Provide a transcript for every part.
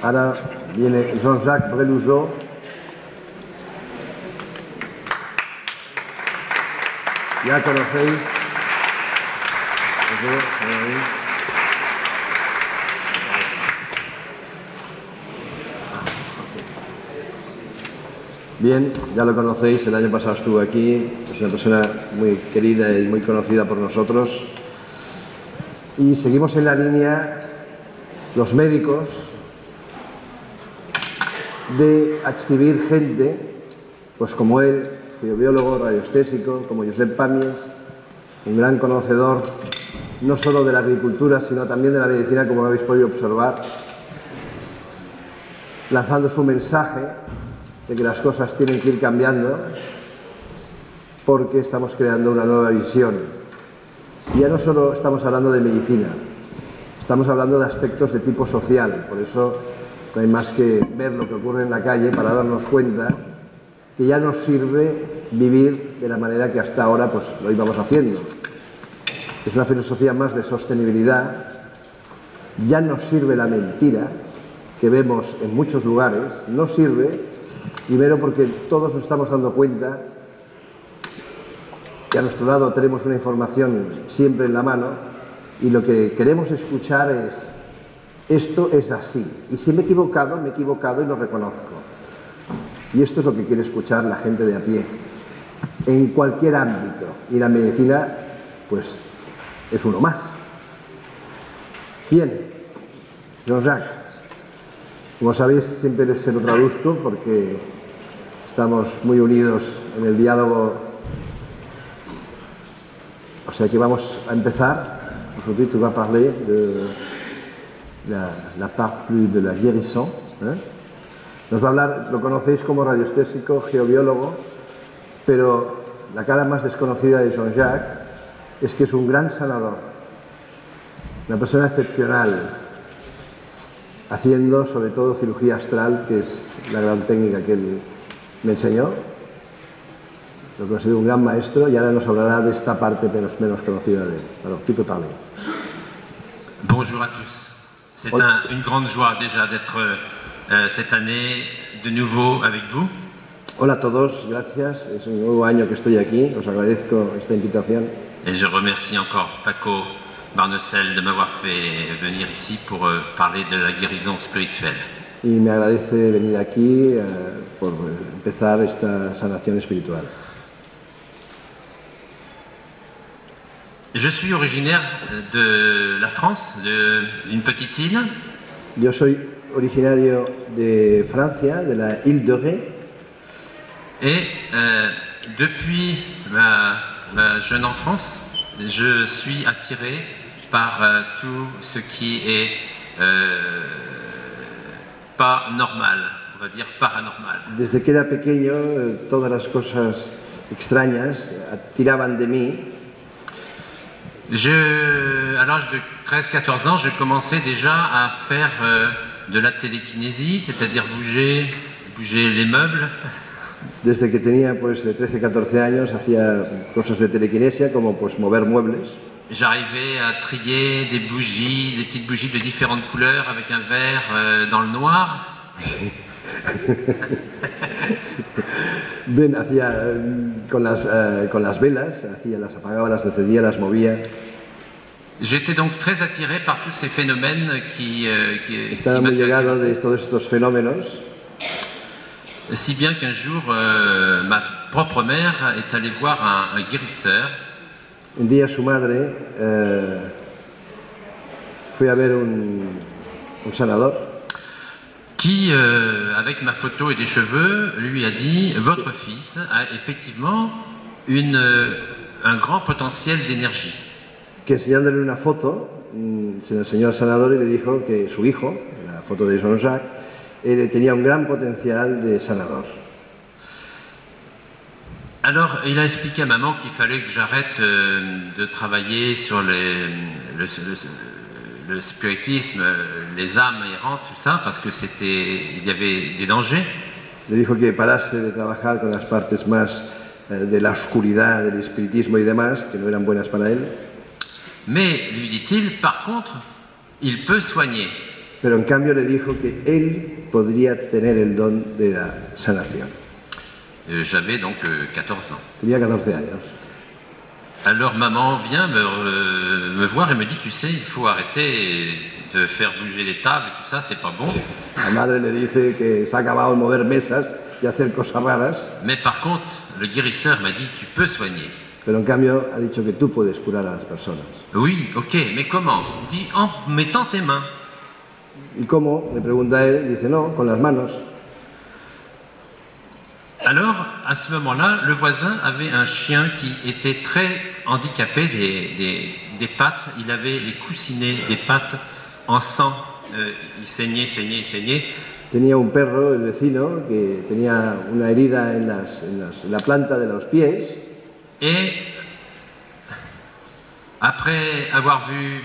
Ahora viene Jean-Jacques Brelouzot. Ya conocéis. Bien, ya lo conocéis, el año pasado estuvo aquí, es una persona muy querida y muy conocida por nosotros. Y seguimos en la línea, los médicos, de adscribir gente, pues como él, geobiólogo, radioestésico, como Josep Pàmies, un gran conocedor no solo de la agricultura, sino también de la medicina, como habéis podido observar, lanzando su mensaje de que las cosas tienen que ir cambiando porque estamos creando una nueva visión. Y ya no solo estamos hablando de medicina, estamos hablando de aspectos de tipo social, por eso no hay más que ver lo que ocurre en la calle para darnos cuenta que ya nos sirve vivir de la manera que hasta ahora pues lo íbamos haciendo. Es una filosofía más de sostenibilidad, ya nos sirve la mentira que vemos en muchos lugares, no sirve, primero porque todos nos estamos dando cuenta que a nuestro lado tenemos una información siempre en la mano y lo que queremos escuchar es: esto es así, y si me he equivocado y lo reconozco. Y esto es lo que quiere escuchar la gente de a pie, en cualquier ámbito, y la medicina, pues, es uno más. Bien, Jean-Jacques, como sabéis, siempre se lo traduzco porque estamos muy unidos en el diálogo. O sea que vamos a empezar. Aujourd'hui, tu vas parler de la part plus de la guérison. Nos va a hablar, lo conocéis como radioestésico, geobiólogo, pero la cara más desconocida de Jean-Jacques es que es un gran sanador, una persona excepcional, haciendo sobre todo cirugía astral, que es la gran técnica que él me enseñó. Lo considero un gran maestro y ahora nos hablará de esta parte menos conocida de él. Alors, tu peux parler. Bonjour à tous. C'est une grande joie déjà d'être cette année de nouveau avec vous. Hola a todos, gracias. Es un nuevo año que estoy aquí. Os agradezco esta invitación. Et je remercie encore Paco Barnecel de m'avoir fait venir ici pour parler de la guérison spirituelle. Y me agradece venir aquí por empezar esta sanación espiritual. Je suis originaire de la France, d'une petite île. Yo soy originario de Francia, de la île de Ré. Et depuis ma jeune enfance, je suis attiré par tout ce qui est pas normal, on va dire paranormal. Desde que era pequeño, todas las cosas extrañas tiraban de mí. À l'âge de 13-14 ans, je commençais déjà à faire de la télékinésie, c'est-à-dire bouger les meubles. Desde que tenía pues de 13-14 años hacía cosas de telequinesia como pues mover muebles. J'arrivais à trier des petites bougies de différentes couleurs avec un verre dans le noir. Bien, hacía con las velas, las apagaba, las encendía, las movía. J'étais donc très attiré par tous ces phénomènes Estaba muy llegado de todos estos fenómenos. Si bien qu'un jour, ma propre mère est allée voir un guérisseur. Un día su madre fue a ver un sanador. Qui, avec ma photo et des cheveux, lui a dit: votre fils a effectivement un grand potentiel d'énergie. Que enseñándole una foto, se lo enseñó al sanador y le dijo que su hijo, la foto de Jean-Jacques, tenía un gran potencial de sanador. Alors, il a expliqué à maman qu'il fallait que j'arrête de travailler sur le spiritisme, les âmes errantes, tout ça, parce que il y avait des dangers. Le dijo que parase de trabajar con las partes más de la oscuridad, del espiritismo y demás, que no eran buenas para él. Mais, lui dit-il, par contre, il peut soigner. Pero en cambio le dijo que él podría tener el don de la sanación. J'avais donc 14 ans. Tenía 14 años. Alors maman vient me voir et me dit, tu sais, il faut arrêter de faire bouger les tables et tout ça, c'est pas bon. La madre le dice que se ha acabado de mover mesas y hacer cosas raras, Mais par contre, le guérisseur m'a dit, tu peux soigner. pero en cambio ha dicho que tú puedes curar a las personas. Oui, ok, mais comment? Dis en mettant tes mains. ¿Y cómo? Le pregunta él, dice no, con las manos. Alors, à ce moment-là, le voisin avait un chien qui était très handicapé des pattes. Il avait les coussinets des pattes en sang. Il saignait. Tenía un perro, el vecino, que tenía una herida en la planta de los pies. Et après avoir vu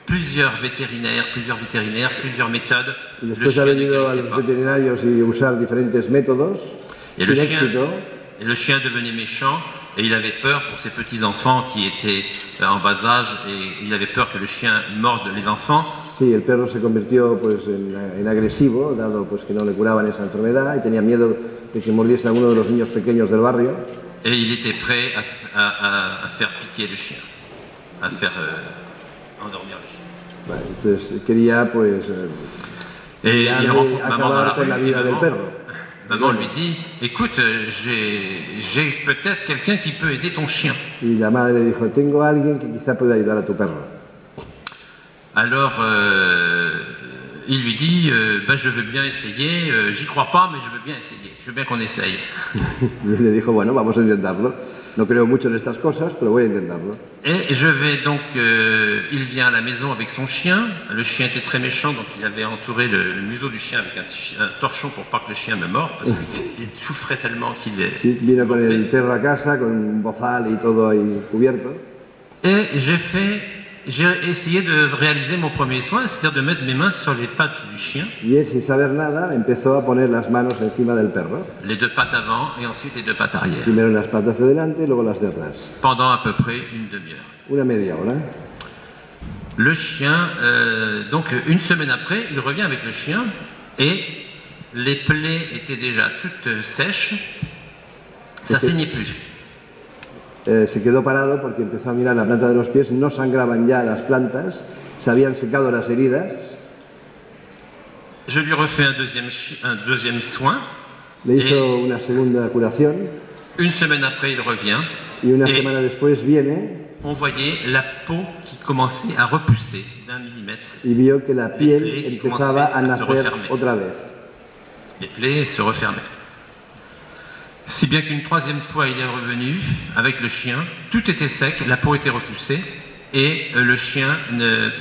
plusieurs vétérinaires, plusieurs méthodes, Y le después ha chien ne venido a guérissait los pas. veterinarios y usar diferentes métodos, Et sin le chien, éxito. et le chien devenait méchant et il avait peur pour ses petits-enfants qui étaient en bas âge et il avait peur que le chien morde les enfants. Sí, el perro se convirtió pues, en agresivo, dado pues, que no le curaban esa enfermedad y tenía miedo de que mordiese a uno de los niños pequeños del barrio. Et il était prêt à faire piquer le chien, à faire endormir le chien. Vale, entonces quería pues Et ya il rencontre maman dans la acabar con rue la et vida del perro. maman lui dit, écoute, j'ai peut-être quelqu'un qui peut aider ton chien. Y la madre le dijo, tengo a alguien que quizá pueda ayudar a tu perro. Alors il lui dit, ben, je veux bien essayer, j'y crois pas mais je veux bien essayer, je veux bien qu'on essaye. Y él le dijo, bueno, vamos a intentarlo. No creo mucho en estas cosas, pero voy a intentarlo. Et je vais donc, il vient à la maison avec son chien. Le chien était très méchant, donc il avait entouré le museau du chien avec un torchon pour pas que le chien me morde, parce qu'il souffrait tellement qu'il est. Sí, vino con el perro a casa, con un bozal y todo ahí cubierto. Et j'ai essayé de réaliser mon premier soin, c'est-à-dire de mettre mes mains sur les pattes du chien, Y él, sin saber nada, empezó a poner las manos encima del perro. les deux pattes avant et ensuite les deux pattes arrière, Primero las patas de delante y luego las de atrás. pendant à peu près une demi-heure. Una media hora. Le chien, donc une semaine après, il revient avec le chien et les plaies étaient déjà toutes sèches, ça saignait plus. Se quedó parado porque empezó a mirar la planta de los pies, no sangraban ya las plantas, se habían secado las heridas. Je lui refais un deuxième soin. Le hizo una segunda curación Une semaine après, il revient. y una Et semana después viene on voyait la peau qui commençait à repousser d'1 millimètre. y vio que la piel plaies qui empezaba a commençaient à se nacer refermer. otra vez. Les plaies se refermaient. Si bien qu'une troisième fois, il est revenu avec le chien. Tout était sec, la peau était repoussée. Et le chien,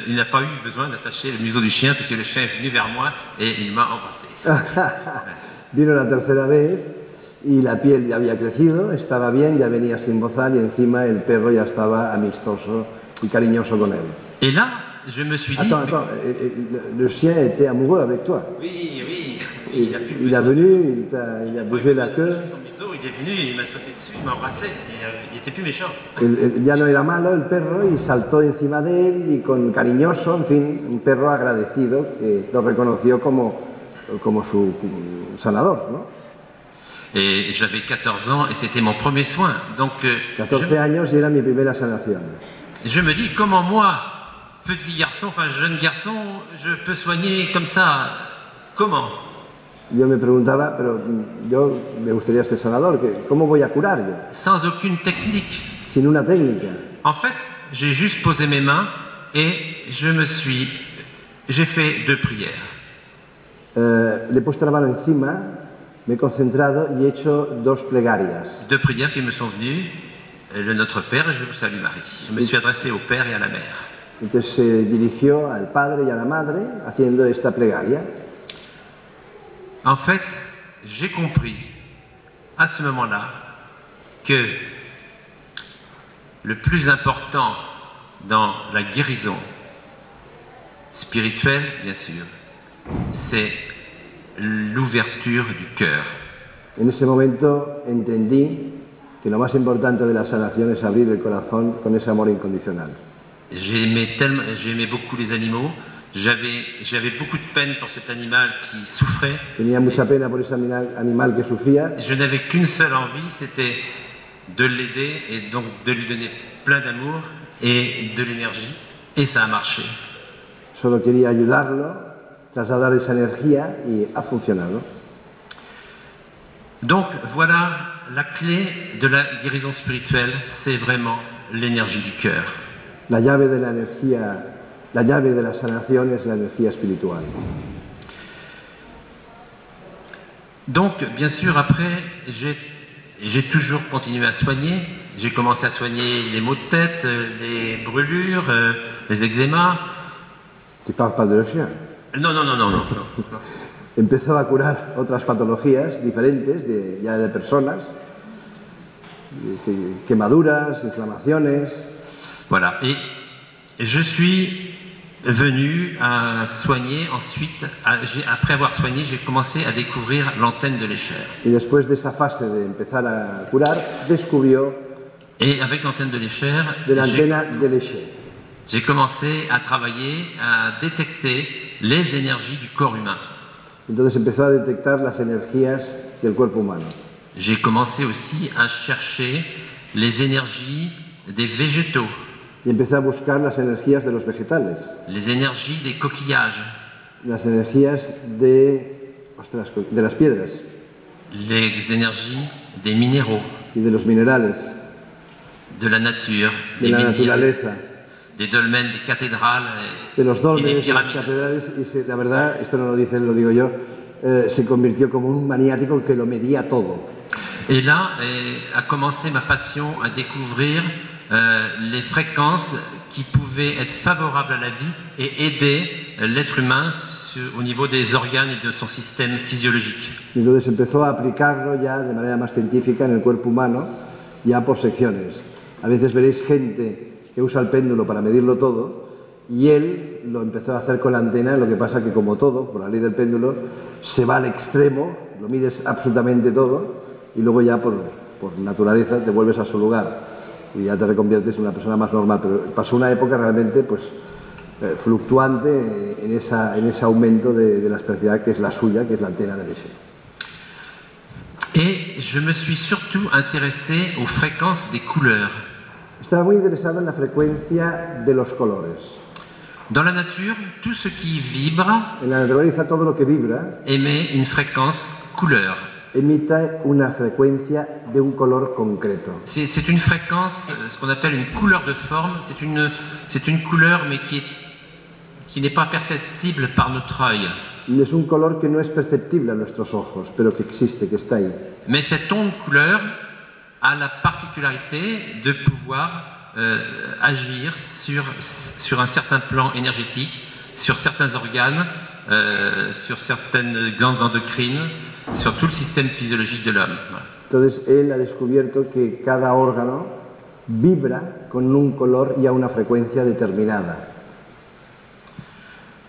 il n'a pas eu besoin d'attacher le museau du chien puisque le chien est venu vers moi et il m'a embrassé. Vino la tercera vez y la piel ya había crecido, estaba bien, ya venía sin bozal y encima el perro ya estaba amistoso y cariñoso con él. Et là, je me suis dit... Attends, le chien était amoureux avec toi. Oui, Il est venu, il a bougé la queue. Il est venu, il m'a sauté dessus, il m'a embrassé, et il était plus méchant. Ya no era malo el perro y saltó encima de él y con cariñoso, en fin, un perro agradecido que lo reconoció como su sanador, ¿no? Et j'avais 14 ans et c'était mon premier soin. Donc 14 años y era mi primera sanación. je me dis, comment moi, petit garçon, enfin jeune garçon, je peux soigner comme ça? Comment? Yo me preguntaba, pero yo me gustaría ser sanador, ¿cómo voy a curar yo? Sans aucune technique. Sin una técnica. En fait, j'ai juste posé mes mains et j'ai fait 2 prières. Le he puesto la mano encima, me he concentrado y he hecho 2 plegarias. 2 prières qui me sont venues, le Notre Père et Je vous salue Marie. Je me suis adressé au Père et à la Mère. Entonces se dirigió al padre y a la madre haciendo esta plegaria. En fait, j'ai compris à ce moment-là que le plus important dans la guérison spirituelle, bien sûr, c'est l'ouverture du cœur. En ese momento entendí que lo más importante de la sanación es abrir el corazón con ese amor incondicional. J'aimais beaucoup les animaux J'avais beaucoup de peine pour cet animal qui souffrait. Tenía mucha pena por ese animal que sufría. Je n'avais qu'une seule envie, c'était de l'aider et donc de lui donner plein d'amour et de l'énergie. Et ça a marché. Solo quería ayudarlo, trasladar esa energía y ha funcionado. Donc voilà, la clé de la guérison spirituelle, c'est vraiment l'énergie du cœur. La llave de la energía, la llave de la sanación es la energía espiritual. Donc, bien sûr, après, j'ai toujours continué à soigner. J'ai commencé à soigner les maux de tête, les brûlures, les eczémas. Tu parles de los chiens. Non. Empezó a curar otras patologías diferentes ya de personas, quemaduras, inflamaciones. Voilà. Et je suis venu à soigner. Ensuite, après avoir soigné, j'ai commencé à découvrir l'antenne de l'Escher. Y después de esa fase de empezar a curar, descubrió Et avec l'antenne de l'Escher, j'ai commencé à travailler, à détecter les énergies du corps humain. Entonces empezó a detectar las energías del cuerpo humano. J'ai commencé aussi à chercher les énergies des végétaux. Y empezó a buscar las energías de los vegetales. Les énergies des coquillages. Las energías de las piedras. Les énergies des minéraux. Y de los minerales. De la nature. De la naturaleza. Des dolmens, des cathédrales de los dolmens, y des de las catedrales, y la verdad, esto no lo dice él, lo digo yo, se convirtió como un maniático que lo medía todo. Et là a commencé ma passion à découvrir les fréquences qui pouvaient être favorables à la vie et aider l'être humain au niveau des organes et de son système physiologique. Y entonces empezó a aplicarlo ya de manera más científica en el cuerpo humano, ya por secciones. A veces veréis gente que usa el péndulo para medirlo todo, y él lo empezó a hacer con la antena, lo que pasa que como todo, por la ley del péndulo, se va al extremo, lo mides absolutamente todo, y luego ya por naturaleza te vuelves a su lugar, y ya te reconviertes en una persona más normal. Pero pasó una época realmente pues, fluctuante en ese aumento de la especialidad que es la suya, que es la antena de Escher. Et je me suis surtout intéressé aux fréquences des couleurs. Estaba muy interesado en la frecuencia de los colores. Dans la nature, tout ce qui vibre en la naturaleza, todo lo que vibra émet une fréquence couleur. Emite una frecuencia de un color concreto. C'est une fréquence, ce qu'on appelle une couleur de forme. C'est une couleur, mais qui n'est pas perceptible par notre œil. Es un color que no es perceptible a nuestros ojos, pero que existe, que está ahí. Mais cette onde couleur a la particularité de pouvoir agir sur un certain plan énergétique, sur certains organes, sur certaines glandes endocrines, sur tout le système physiologique de l'homme. Voilà. Entonces él ha descubierto que cada órgano vibra con un color y a una frecuencia determinada.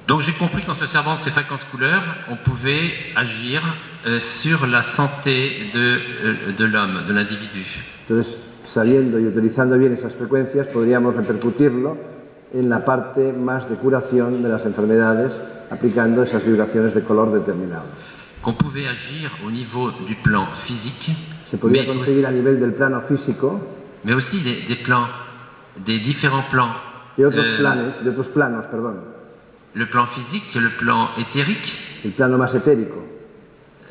Donc j'ai compris qu'en se servant de ces fréquences couleurs, on pouvait agir sur la santé de l'homme, de l'individu. Entonces, sabiendo y utilizando bien esas frecuencias, podríamos repercutirlo en la parte más de curación de las enfermedades, aplicando esas vibraciones de color determinado. Qu'on pouvait agir au niveau du plan physique, se podía conseguir a nivel del plano físico, mais aussi des différents plans. De otros planos, perdón. Le plan physique, le plan éthérique. El plano más etérico.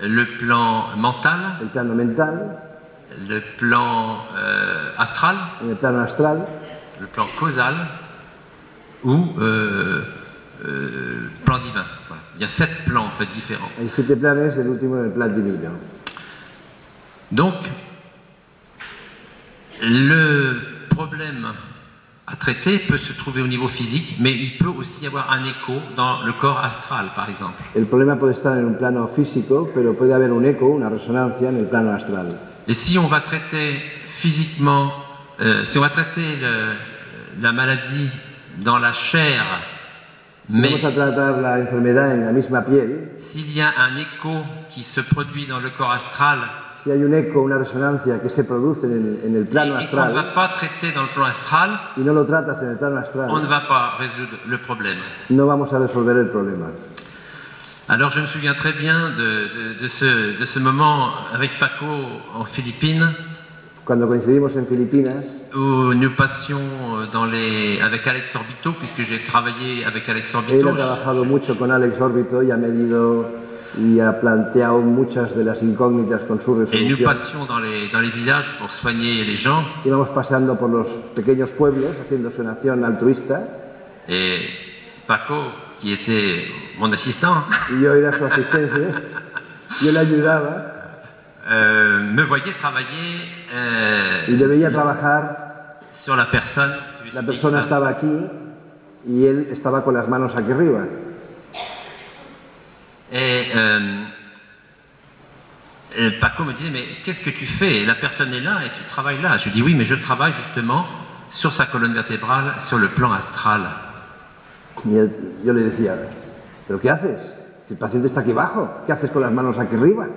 Le plan mental. El plano mental. Le plan astral. El plano astral. Le plan causal. Ou plan divin. Voilà. Il y a 7 plans en fait différents. Hay 7 planes, el último es el plan divino. Donc, le problème à traiter peut se trouver au niveau physique, mais il peut aussi y avoir un écho dans le corps astral, par exemple. El problema puede estar en un plano físico, pero puede haber un eco, una resonancia en el plano astral. Et si on va traiter physiquement, si on va traiter la maladie dans la chair, mais vamos a tratar la enfermedad en la misma piel, s'il y a un écho qui se produit dans le corps astral, si hay un eco, una resonancia que se produce en el plano et qu'on ne astral va pas traiter dans le plan astral, y no lo tratas en el plano on ne astral, va pas résoudre le problème. no vamos a resolver el problema. Alors je me souviens très bien de ce moment avec Paco en Philippines, Cuando coincidimos en Filipinas, où nous passions avec Alex Orbito, puisque j'ai travaillé avec Alex él Orbito. ha trabajado mucho con Alex Orbito y ha medido y ha planteado muchas de las incógnitas con su Et nous resolución. passions dans les villages pour soigner les gens. Íbamos pasando por los pequeños pueblos haciendo sanación altruista Et Paco, qui était mon assistant, y yo era su asistencia, yo le ayudaba me voyait travailler y le veía trabajar. sur la personne. La persona estaba aquí y él estaba con las manos aquí arriba. Et Paco me disait, mais qu'est-ce que tu fais? La personne est là et tu travailles là. Je dis, oui, mais je travaille justement sur sa colonne vertébrale, sur le plan astral. Y yo le decía, ¿pero qué haces? Si el paciente está aquí abajo, ¿qué haces con las manos aquí arriba?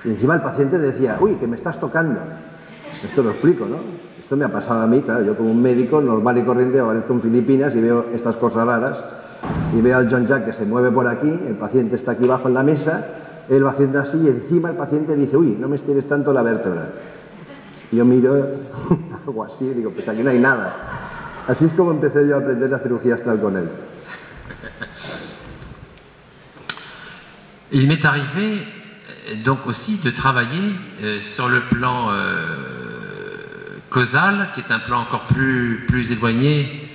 Y encima el paciente decía, uy, que me estás tocando. Esto lo explico, ¿no? Esto me ha pasado a mí, claro, yo como un médico normal y corriente aparezco en Filipinas y veo estas cosas raras y veo al John Jack que se mueve por aquí, el paciente está aquí abajo en la mesa, él va haciendo así y encima el paciente dice, uy, no me estires tanto la vértebra. Y yo miro algo así y digo, pues aquí no hay nada. Así es como empecé yo a aprender la cirugía astral con él. Il m'est arrivé donc aussi de travailler sur le plan causal, qui est un plan encore plus éloigné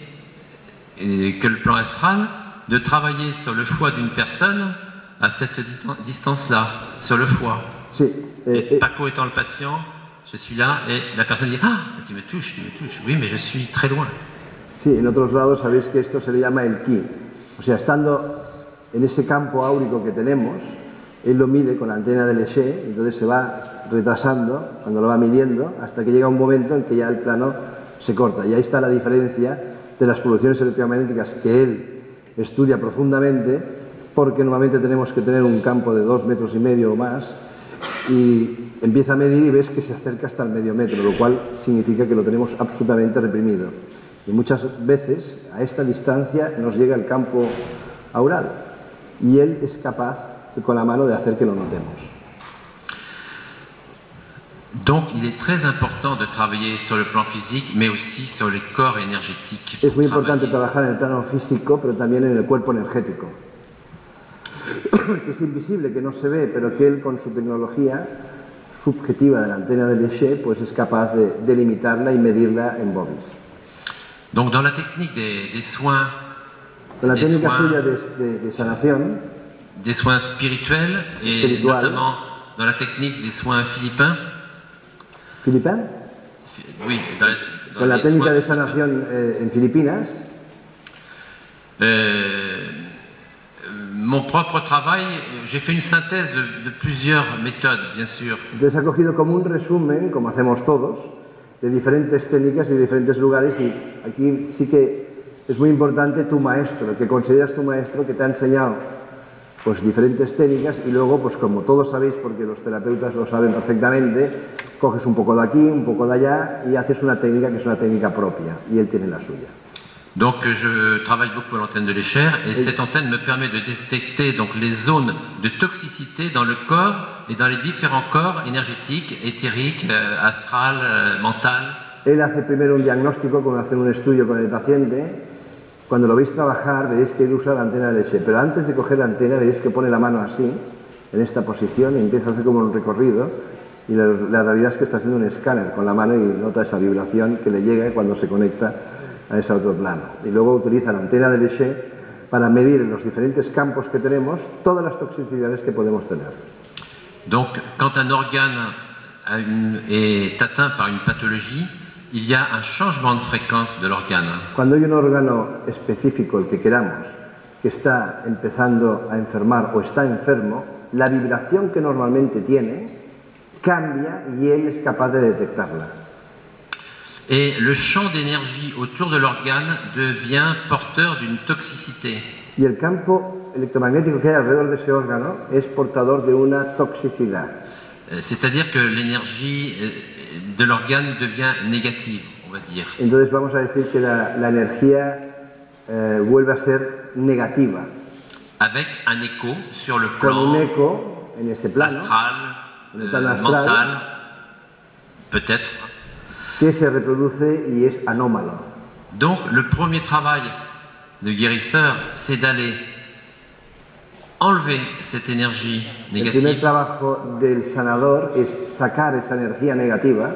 que le plan astral, de travailler sur le foie d'une personne à cette distance-là, sur le foie. Sí, Et Paco étant le patient, je suis là et la personne dit « Ah, tu me touches. Oui, mais je suis très loin. » Sí, en otros lados sabéis que esto se le llama el ki. O sea, estando en ese campo áurico que tenemos, él lo mide con la antena del Leché, entonces se va retrasando cuando lo va midiendo hasta que llega un momento en que ya el plano se corta. Y ahí está la diferencia de las pulsaciones electromagnéticas que él estudia profundamente, porque normalmente tenemos que tener un campo de 2,5 metros o más, y empieza a medir y ves que se acerca hasta el medio metro, lo cual significa que lo tenemos absolutamente reprimido. Y muchas veces a esta distancia nos llega el campo aural y él es capaz con la mano de hacer que lo notemos. Donc il est très important de travailler sur le plan physique, mais aussi sur les corps énergétiques. Es muy importante trabajar en el plano físico, pero también en el cuerpo energético, que es invisible, que no se ve, pero que él con su tecnología subjetiva de la antena del Leché pues es capaz de delimitarla y medirla en bobis. Donc dans la technique des soins, Con la técnica suya de sanación, des soins spirituels et Spiritual. notamment dans la technique des soins philippins, Filipin, oui, dans con la les técnica soins de sanación en Filipinas, mon propre travail, j'ai fait une synthèse de plusieurs méthodes, bien sûr. entonces ha cogido como un resumen, como hacemos todos, de diferentes técnicas y de diferentes lugares, y aquí sí que es muy importante tu maestro, el que consideras tu maestro, que te ha enseñado pues diferentes técnicas, y luego, pues como todos sabéis, porque los terapeutas lo saben perfectamente, coges un poco de aquí, un poco de allá, y haces una técnica que es una técnica propia, y él tiene la suya. Donc je travaille beaucoup à l'antenne de l'Escher et cette antenne me permet de détecter donc les zones de toxicité dans le corps et dans les différents corps énergétiques, éthériques, astral, mental. Él hace primero un diagnóstico, como hacer un estudio con el paciente. Cuando lo veis trabajar veréis que él usa la antena del Leché, pero antes de coger la antena veréis que pone la mano así, en esta posición, y empieza a hacer como un recorrido, y la realidad es que está haciendo un escáner con la mano y nota esa vibración que le llega cuando se conecta a ese otro plano. Y luego utiliza la antena del Leché para medir en los diferentes campos que tenemos todas las toxicidades que podemos tener. Donc quand un organe est atteint par une pathologie, il y a un changement de fréquence de l'organe. Cuando hay un órgano específico, el que queramos, que está empezando a enfermar o está enfermo, la vibración que normalmente tiene cambia y él es capaz de detectarla. Et le champ d'énergie autour de l'organe devient porteur d'une toxicité. Y el campo electromagnético que hay alrededor de ese órgano es portador de una toxicidad. C'est-à-dire que l'énergie de l'organe devient négative, on va dire. Entonces vamos a decir que la energía vuelve a ser negativa. Avec un écho sur le Con un plan eco en ese plano, astral, en el plano astral, mental, peut-être. que se reproduce y es anómalo. Donc le premier travail de guérisseur, c'est d'aller enlever cette énergie El primer négative, trabajo del sanador es sacar esa energía negativa,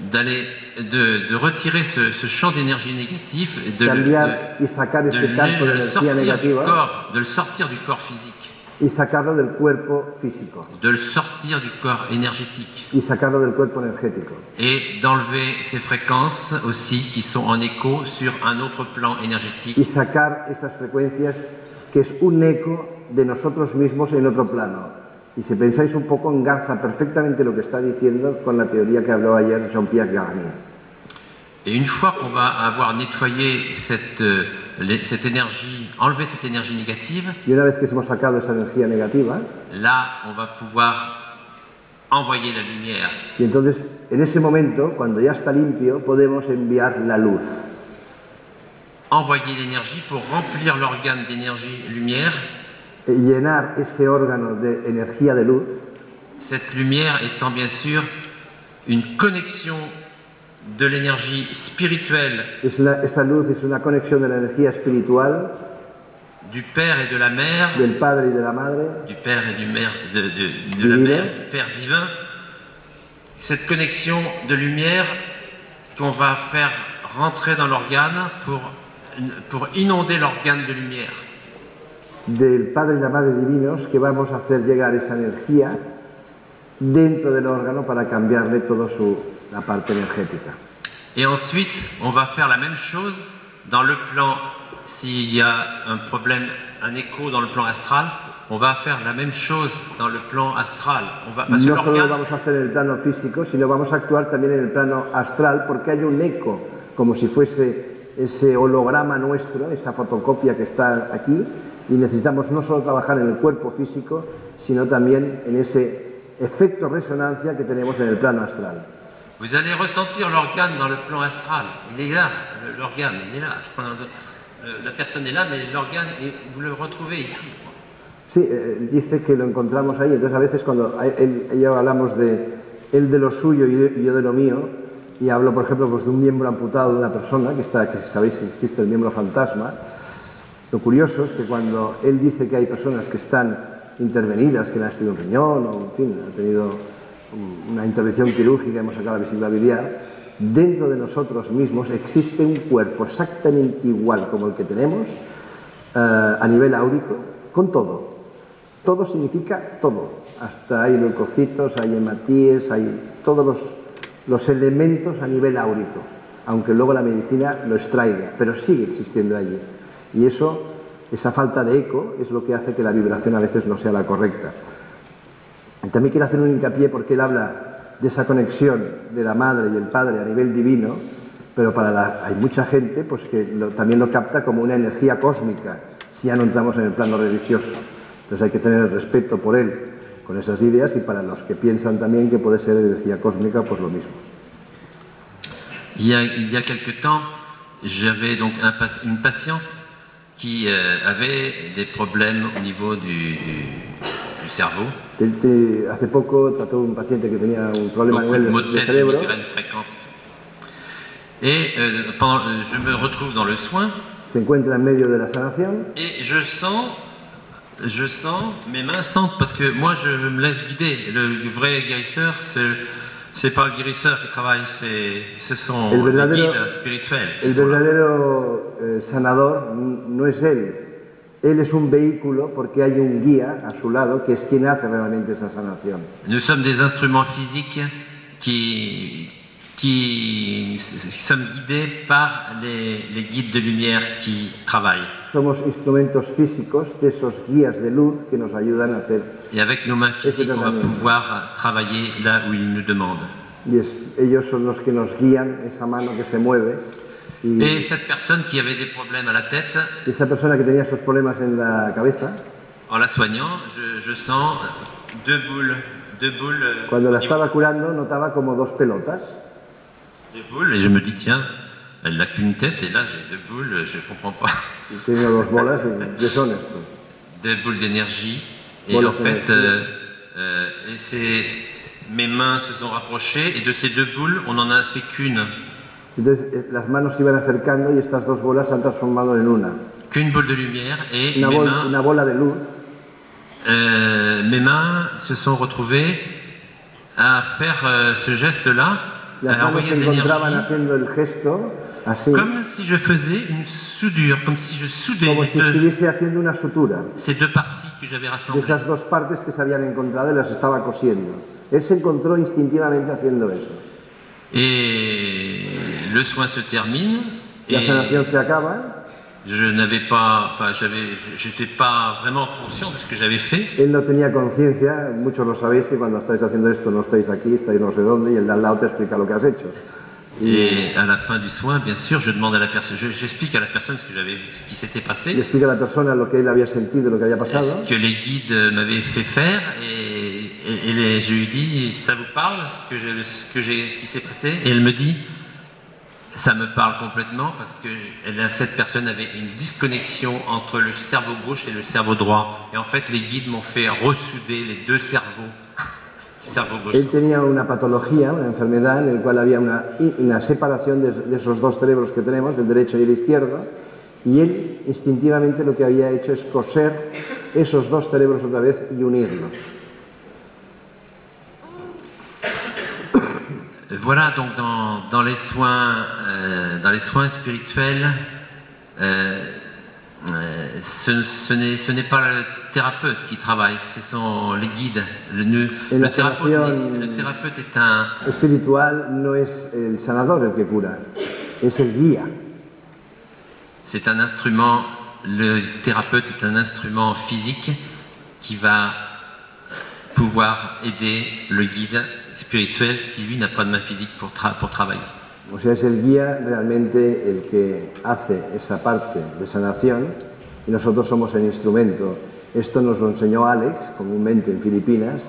de retirer ce champ d'énergie négative et cambiar y sacar de este campo de energía negativa le sortir du corps physique, y sacarlo del cuerpo físico de le sortir du corps énergétique y sacarlo del cuerpo energético et d'enlever ces fréquences aussi qui sont en écho sur un autre plan énergétique. y sacar esas frecuencias que es un eco de nosotros mismos en otro plano. Y si pensáis un poco, engarza perfectamente lo que está diciendo con la teoría que habló ayer Jean-Pierre Garnier. Et une fois qu'on va avoir nettoyé cette énergie, enlevé cette énergie négative, Y una vez que hemos sacado esa energía negativa, là, on va pouvoir envoyer la lumière. y entonces en ese momento, cuando ya está limpio, podemos enviar la luz. Envoyer l'énergie pour remplir l'organe d'énergie lumière. Llenar ese órgano de energía de luz, Cette lumière étant bien sûr une connexion de l'énergie spirituelle esa luz es una conexión de la energía espiritual du Père et de la Mère, del Padre y de la Madre, du Père et du Mère, de la Mère, du Père divin. Cette connexion de lumière qu'on va faire rentrer dans l'organe pour inonder l'organe de lumière. del Padre y la Madre divinos, que vamos a hacer llegar esa energía dentro del órgano para cambiarle toda la parte energética. Et ensuite, on va faire la même chose dans le plan, s'il y a un problème, un écho dans le plan astral, on va faire la même chose dans le plan astral. Parce que No solo lo l'organe, vamos a hacer en el plano físico, sino vamos a actuar también en el plano astral, porque hay un eco, como si fuese ese holograma nuestro, esa fotocopia que está aquí, y necesitamos no solo trabajar en el cuerpo físico, sino también en ese efecto resonancia que tenemos en el plano astral. vous allez ressentir l'organe dans le plan astral. Il est là, l'organe, il est là. La personne est là, mais l'organe, vous le retrouvez ici. Sí, dice que lo encontramos ahí. Entonces a veces cuando él y yo hablamos de él de lo suyo y yo de lo mío, y hablo por ejemplo pues, de un miembro amputado de una persona, que sabéis que existe el miembro fantasma, lo curioso es que cuando él dice que hay personas que están intervenidas, que le han estudiado un riñón o en fin, han tenido una intervención quirúrgica, hemos sacado la vesícula biliar, dentro de nosotros mismos existe un cuerpo exactamente igual como el que tenemos a nivel áurico, con todo. Todo significa todo. Hasta hay leucocitos, hay hematíes, hay todos los elementos a nivel áurico, aunque luego la medicina lo extraiga, pero sigue existiendo allí. Y esa falta de eco es lo que hace que la vibración a veces no sea la correcta. Y también quiero hacer un hincapié porque él habla de esa conexión de la madre y el padre a nivel divino, pero hay mucha gente pues, que también lo capta como una energía cósmica, si ya no entramos en el plano religioso. Entonces hay que tener el respeto por él con esas ideas y para los que piensan también que puede ser energía cósmica, pues lo mismo. Il y a quelque temps, j'avais donc une patiente qui avait des problèmes au niveau du cerveau. Hace poco trató un paciente que tenía un problema a Beaucoup de nivel maux de de tête, de cerebro. migraines fréquentes. Et je me retrouve dans le soin Se encuentra en medio de la sanación et je sens, mes mains sentent, parce que moi je me laisse guider. Le vrai guérisseur, c'est pas le guérisseur qui travaille, ce sont les guides spirituels. El verdadero sanador no es él. Él es un vehículo porque hay un guía a su lado que es quien hace realmente esa sanación. Nous sommes des instruments physiques qui sommes guidés par les guides de lumière qui travaillent. Somos instrumentos físicos de esos guías de luz que nos ayudan a hacer. Et avec nos mains physiques, on va pouvoir travailler là où ils nous demandent. Y ellos son los que nos guían, esa mano que se mueve. Et cette personne qui avait des problèmes à la tête, Esa persona que tenía esos problemas en la cabeza, en la soignant, je sens deux boules deux boules. Cuando la estaba curando notaba como dos pelotas. Deux boules, et je me dis, tiens, elle n'a qu'une tête, et là j'ai deux boules, je comprends pas. Y tenía dos bolas, y ¿qué son esto? Deux boules d'énergie. Et Bolas en fait, d'énergie. mes mains se sont rapprochées, et de ces deux boules, on n'en a fait qu'une. Entonces las manos se iban acercando y estas dos bolas se han transformado en una. Qu'une boule de lumière, et Una bola de luz. Mes mains se sont retrouvées à faire ce geste-là, Las à manos envoyer se de encontraban l'énergie, haciendo el gesto así, comme si je faisais une soudure, comme si je soudais como si estuviese haciendo una sutura ces deux parties que j'avais de rassemblées. esas dos partes que se habían encontrado y las estaba cosiendo. Él se encontró instintivamente haciendo eso. Et le soin se termine, La et sanación se acaba. je n'avais pas, enfin, j'étais pas vraiment conscient de ce que j'avais fait. Él no tenía conciencia, muchos lo sabéis que cuando estáis haciendo esto no estáis aquí, estáis no sé dónde y el de al lado te explica lo que has hecho. Et à la fin du soin, bien sûr, je demande à la personne, j'explique à la personne ce qui s'était Le passé, explica a la persona lo que él había sentido, lo que había pasado. ce que les guides m'avaient fait faire, et je lui dis, ça vous parle, ce qui s'est passé? Et elle me dit, ça me parle complètement, parce que cette personne avait une disconnexion entre le cerveau gauche et le cerveau droit. Et en fait, les guides m'ont fait ressouder les deux cerveaux. Cerveau gauche. Él tenía una patología, una enfermedad en la cual había una separación de esos dos cerebros que tenemos, el derecho y el izquierdo, y él instintivamente lo que había hecho es coser esos dos cerebros otra vez y unirlos. Voilà, donc dans les soins spirituels, ce n'est pas le thérapeute qui travaille, ce sont les guides. Le thérapeute est un... Espiritual no es el sanador el que cura, es el guía. C'est un instrument, le thérapeute est un instrument physique qui va pouvoir aider le guide spirituel qui lui n'a pas de main physique pour travailler. O sea, es el guía realmente el que hace esa parte de sanación y nosotros somos el instrumento. Esto nos lo enseñó Alex comúnmente en Filipinas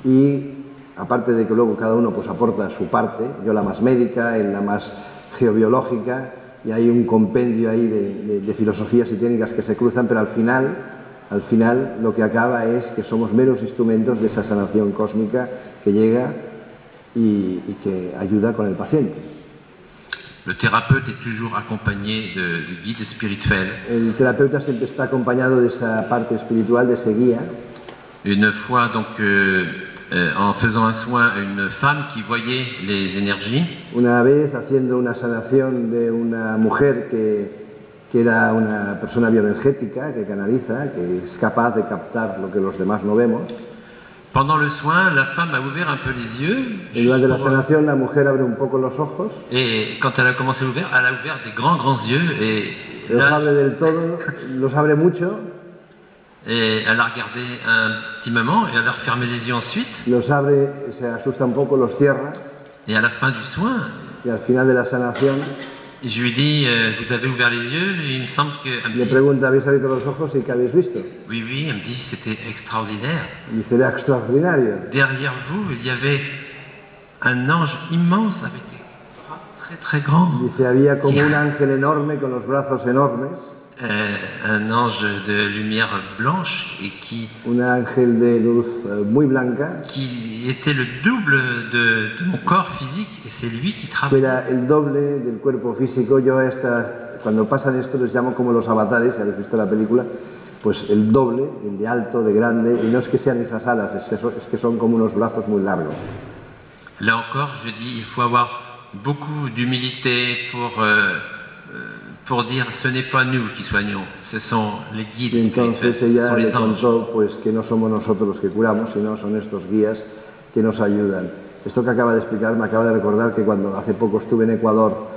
y aparte de que luego cada uno pues aporta su parte, yo la más médica, él la más geobiológica, y hay un compendio ahí de filosofías y técnicas que se cruzan, pero al final lo que acaba es que somos meros instrumentos de esa sanación cósmica que llega y que ayuda con el paciente. Le thérapeute est toujours accompagné de guides spirituels. El terapeuta siempre está acompañado de esa parte espiritual, de ese guía. Une fois, donc, en faisant un soin à une femme qui voyait les énergies, Una vez haciendo una sanación de una mujer que era una persona bioenergética, que canaliza, que es capaz de captar lo que los demás no vemos. pendant le soin, la femme a ouvert un peu les yeux. Y durante la sanación la mujer abre un poco los ojos. Et quand elle a commencé à ouvrir, elle a ouvert des grands yeux. Et Los abre del todo, los abre mucho. Et elle a regardé un petit moment et elle a refermé les yeux ensuite. Los abre, se asusta un poco, los cierra. Et à la fin du soin, Y al final de la sanación je lui dis, vous avez ouvert les yeux? Et il me semble que... le pregunta, ¿habéis abierto los ojos y qué habéis visto? Oui, oui, elle me dit, c'était extraordinaire. Y dice, era extraordinario. Derrière vous, il y avait un ange immense avec des bras très très grands. Dice, había como un ángel enorme con los brazos enormes. Un ange de lumière blanche et Un ángel de luz muy blanca. qui était le double de mon corps physique, et c'est lui qui travaillait. Era el doble del cuerpo físico. Yo cuando pasan esto les llamo como los avatares, si habéis visto la película, pues el doble, el de alto, de grande, y no es que sean esas alas, es que son como unos brazos muy largos. Là encore, je dis, il faut avoir beaucoup d'humilité pour dire, ce n'est pas nous qui soignons, ce sont les guides Y spirituels, entonces ce ella sont le les anges. contó pues que no somos nosotros los que curamos, sino son estos guías que nos ayudan. Esto que acaba de explicar me acaba de recordar que cuando hace poco estuve en Ecuador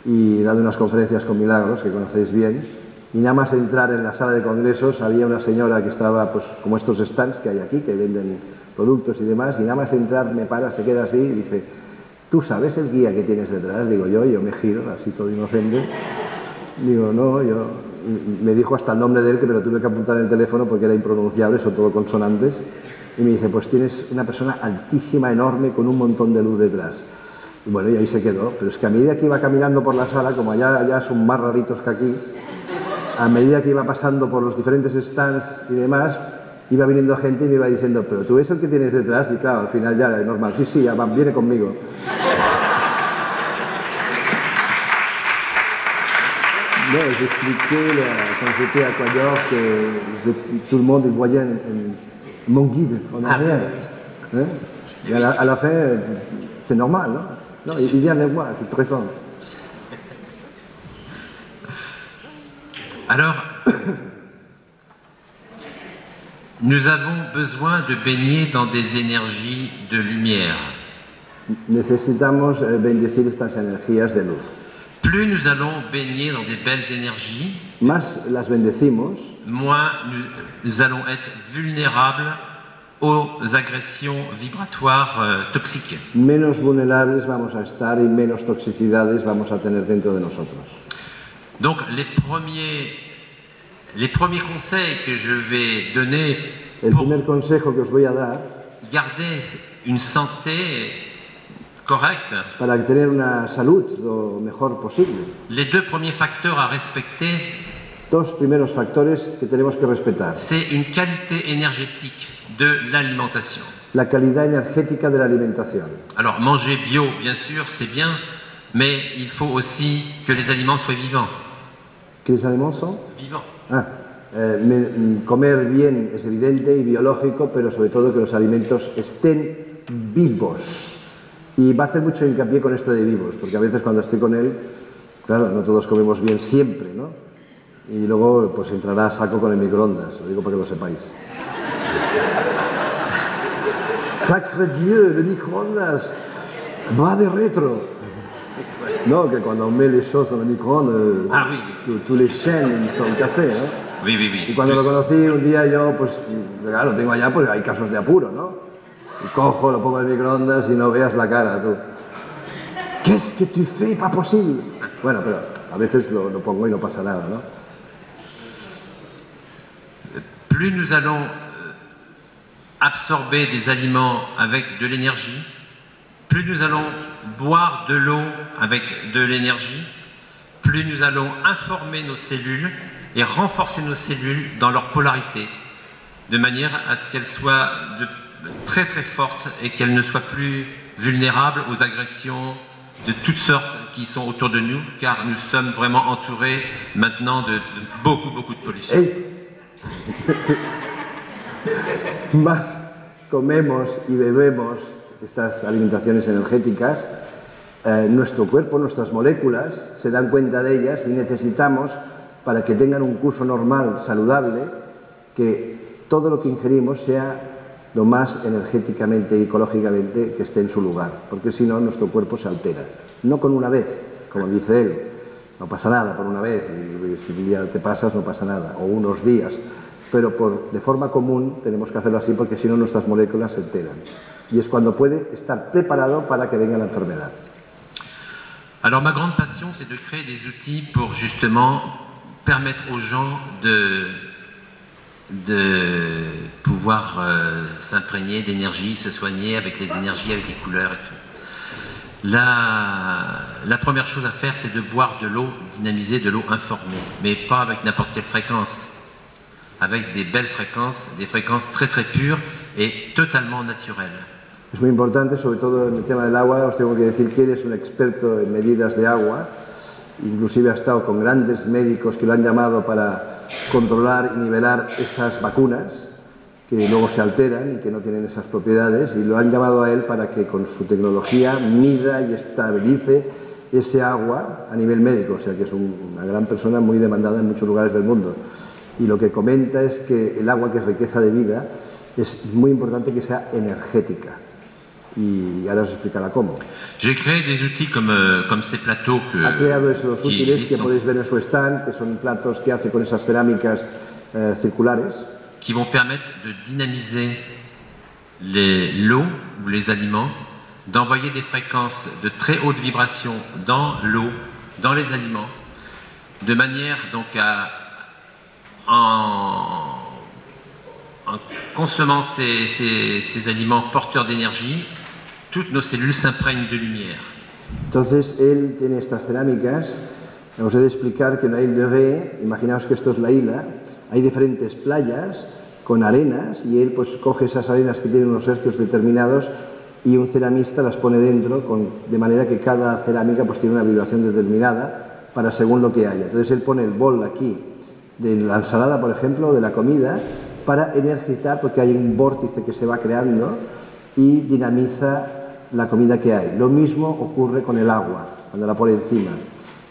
y dando unas conferencias con Milagros, que conocéis bien, y nada más entrar en la sala de congresos había una señora que estaba pues como estos stands que hay aquí, que venden productos y demás, y nada más entrar me para, se queda así y dice, ¿tú sabes el guía que tienes detrás? Digo yo me giro, así todo inocente. Digo, no, me dijo hasta el nombre de él, que me lo tuve que apuntar en el teléfono porque era impronunciable, son todo consonantes. Y me dice, pues tienes una persona altísima, enorme, con un montón de luz detrás. Y bueno, y ahí se quedó. Pero es que a medida que iba caminando por la sala, como allá son más raritos que aquí, a medida que iba pasando por los diferentes stands y demás, iba viniendo gente y me iba diciendo, pero tú ves el que tienes detrás, y claro, al final ya es normal, sí, ya viene conmigo. Non, j'expliquais quand j'étais à Ecuador que tout le monde voyait mon guide en arrière. Hein? Et à la fin, c'est normal, non? Non, il vient me voir, il se présente. Alors, nous avons besoin de baigner dans des énergies de lumière. Necesitamos bendecir estas energías de luz. Plus nous allons baigner dans des belles énergies, Más las bendecimos, moins nous allons être vulnérables aux agressions vibratoires toxiques. menos vulnerables vamos a estar y menos toxicidades vamos a tener dentro de nosotros. Donc les premiers conseils que je vais donner El pour primer consejo que os voy a dar garder une santé correcte, para tener una salud lo mejor posible. les deux premiers facteurs à respecter, Dos primeros factores que tenemos que respetar. c'est une qualité énergétique de l'alimentation. La calidad energética de la alimentación. Alors manger bio, bien sûr, c'est bien, mais il faut aussi que les aliments soient vivants. ¿Qué alimentos son? Vivants. Comer bien es evidente y biológico, pero sobre todo que los alimentos estén vivos. Y va a hacer mucho hincapié con esto de vivos, porque a veces cuando estoy con él, claro, no todos comemos bien siempre, ¿no? Y luego pues entrará a saco con el microondas, lo digo para que lo sepáis. Sacre Dieu, le microondas va de retro. Non, que quand on met les choses dans le micro-ondes, tous les chaînes sont cassés, ¿no? Oui, oui, oui. Y cuando lo conocí un día yo, pues, claro, lo tengo allá, pues hay casos de apuro, ¿no? Y cojo, lo pongo en el microondas y no veas la cara, tú. ¿Qu'est-ce que tu fais? Pas posible. Bueno, pero a veces lo pongo y no pasa nada, ¿no? Plus nous allons absorber des aliments avec de l'énergie, plus nous allons boire de l'eau avec de l'énergie, plus nous allons informer nos cellules et renforcer nos cellules dans leur polarité, de manière à ce qu'elles soient très très fortes et qu'elles ne soient plus vulnérables aux agressions de toutes sortes qui sont autour de nous, car nous sommes vraiment entourés maintenant de beaucoup de pollution. Hey. Más comemos y bebemos estas alimentaciones energéticas, nuestro cuerpo, nuestras moléculas se dan cuenta de ellas y necesitamos, para que tengan un curso normal, saludable, que todo lo que ingerimos sea lo más energéticamente y ecológicamente que esté en su lugar, porque si no nuestro cuerpo se altera. No con una vez, como dice él, no pasa nada por una vez, y si un día te pasas no pasa nada, o unos días, pero de forma común tenemos que hacerlo así porque si no nuestras moléculas se alteran. Y es cuando puede estar preparado para que venga la enfermedad. Alors ma grande passion, c'est de créer des outils pour justement permettre aux gens de pouvoir s'imprégner d'énergie, se soigner avec les énergies, avec les couleurs et tout. La première chose à faire, c'est de boire de l'eau dynamisée, de l'eau informée, mais pas avec n'importe quelle fréquence, avec des belles fréquences, des fréquences très très pures et totalement naturelles. Es muy importante, sobre todo en el tema del agua. Os tengo que decir que él es un experto en medidas de agua, inclusive ha estado con grandes médicos que lo han llamado para controlar y nivelar esas vacunas que luego se alteran y que no tienen esas propiedades, y lo han llamado a él para que con su tecnología mida y estabilice ese agua a nivel médico, o sea que es una gran persona muy demandada en muchos lugares del mundo. Y lo que comenta es que el agua, que es riqueza de vida, es muy importante que sea energética. Y ahora os explicará cómo. J'ai créé des outils comme ces plateaux Ha creado esos útiles que podéis ver en su stand, que son platos que hace con esas cerámicas circulares, qui vont permettre de dynamiser l'eau ou les aliments, d'envoyer des fréquences de très haute vibration dans l'eau, dans les aliments, de manière donc en en consommant ces aliments porteurs d'énergie, toutes nos cellules s'imprègnent de lumière. Entonces él tiene estas cerámicas. Os he de explicar que en la isla de Ré, imaginaos que esto es la isla, hay diferentes playas con arenas y él pues coge esas arenas que tienen unos hercios determinados y un ceramista las pone dentro de manera que cada cerámica pues tiene una vibración determinada para según lo que haya. Entonces él pone el bol aquí de la ensalada, por ejemplo, o de la comida para energizar porque hay un vórtice que se va creando y dinamiza la comida que hay. Lo mismo ocurre con el agua cuando la pone encima.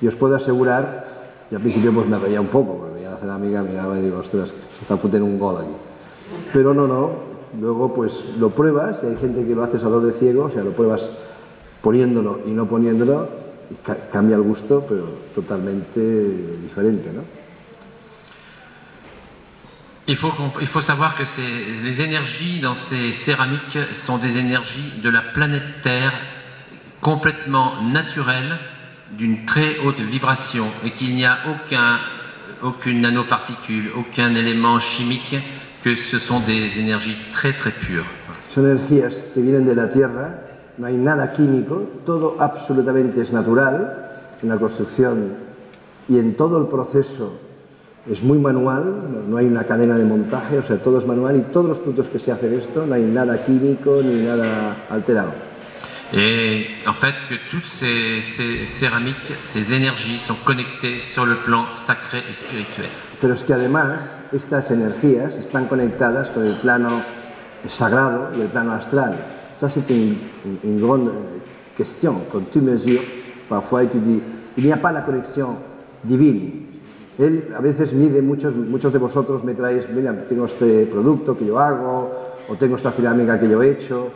Y os puedo asegurar, y al principio pues me reía un poco, porque veía la cerámica, miraba y digo, ostras, está futiendo un gol aquí. Pero no, luego pues lo pruebas, y hay gente que lo hace a doble ciego, o sea, lo pruebas poniéndolo y no poniéndolo, y cambia el gusto, pero totalmente diferente, ¿no? Il faut savoir que les énergies dans ces céramiques sont des énergies de la planète Terre, complètement naturelles, d'une très haute vibration et qu'il n'y a aucune nanoparticule, aucun élément chimique, que ce sont des énergies très très pures. Son energías que vienen de la Tierra, no hay nada químico, todo absolutamente es natural en la construcción y en todo el proceso es muy manual, no hay una cadena de montaje, o sea, todo es manual y todos los productos que se hacen esto, no hay nada químico ni nada alterado. Et en fait, que toutes ces céramiques, ces énergies sont connectées sur le plan sacré et spirituel. Pero es que además estas energías están conectadas con el plano sagrado y el plano astral. Ça c'est une grande question. Quand tu mesures, parfois tu dis, il n'y a pas la conexión divina. Él a veces mide, muchos de vosotros me traéis, mira, tengo este producto que yo hago, o tengo esta cerámica que yo he hecho.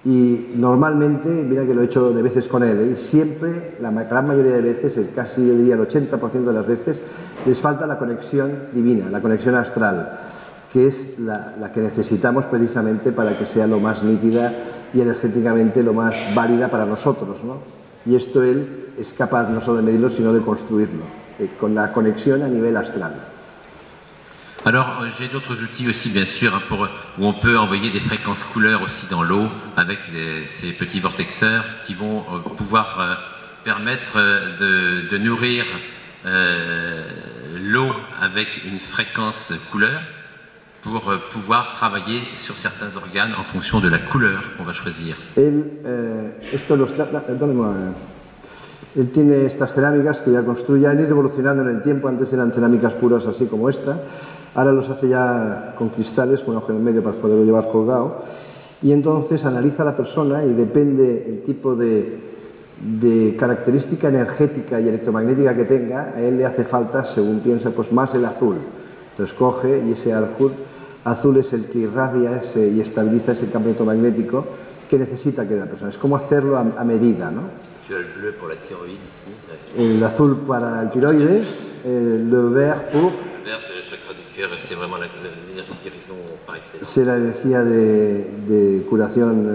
Y normalmente, mira que lo he hecho de veces con él, y siempre, la gran mayoría de veces, casi yo diría el 80% de las veces, les falta la conexión divina, la conexión astral, que es la que necesitamos precisamente para que sea lo más nítida y energéticamente lo más válida para nosotros, ¿no? Y esto él es capaz no solo de medirlo, sino de construirlo, con la conexión a nivel astral. Alors, j'ai d'autres outils aussi, bien sûr, où on peut envoyer des fréquences couleurs aussi dans l'eau avec ces petits vortexeurs qui vont pouvoir permettre de nourrir l'eau avec une fréquence couleur pour pouvoir travailler sur certains organes en fonction de la couleur qu'on va choisir. Él tiene estas cerámicas que ya construye, han ido evolucionando en el tiempo, antes eran cerámicas puras así como esta. Ahora los hace ya con cristales, con un agujero en medio para poderlo llevar colgado. Y entonces analiza a la persona y depende el tipo de característica energética y electromagnética que tenga, a él le hace falta, según piensa, pues más el azul. Entonces coge y ese azul es el que irradia y estabiliza ese campo electromagnético que necesita cada persona. Es como hacerlo a medida, ¿no? El azul para el tiroides, el vert pour... C'est vraiment l'énergie de guérison par excellence. C'est la energía de curación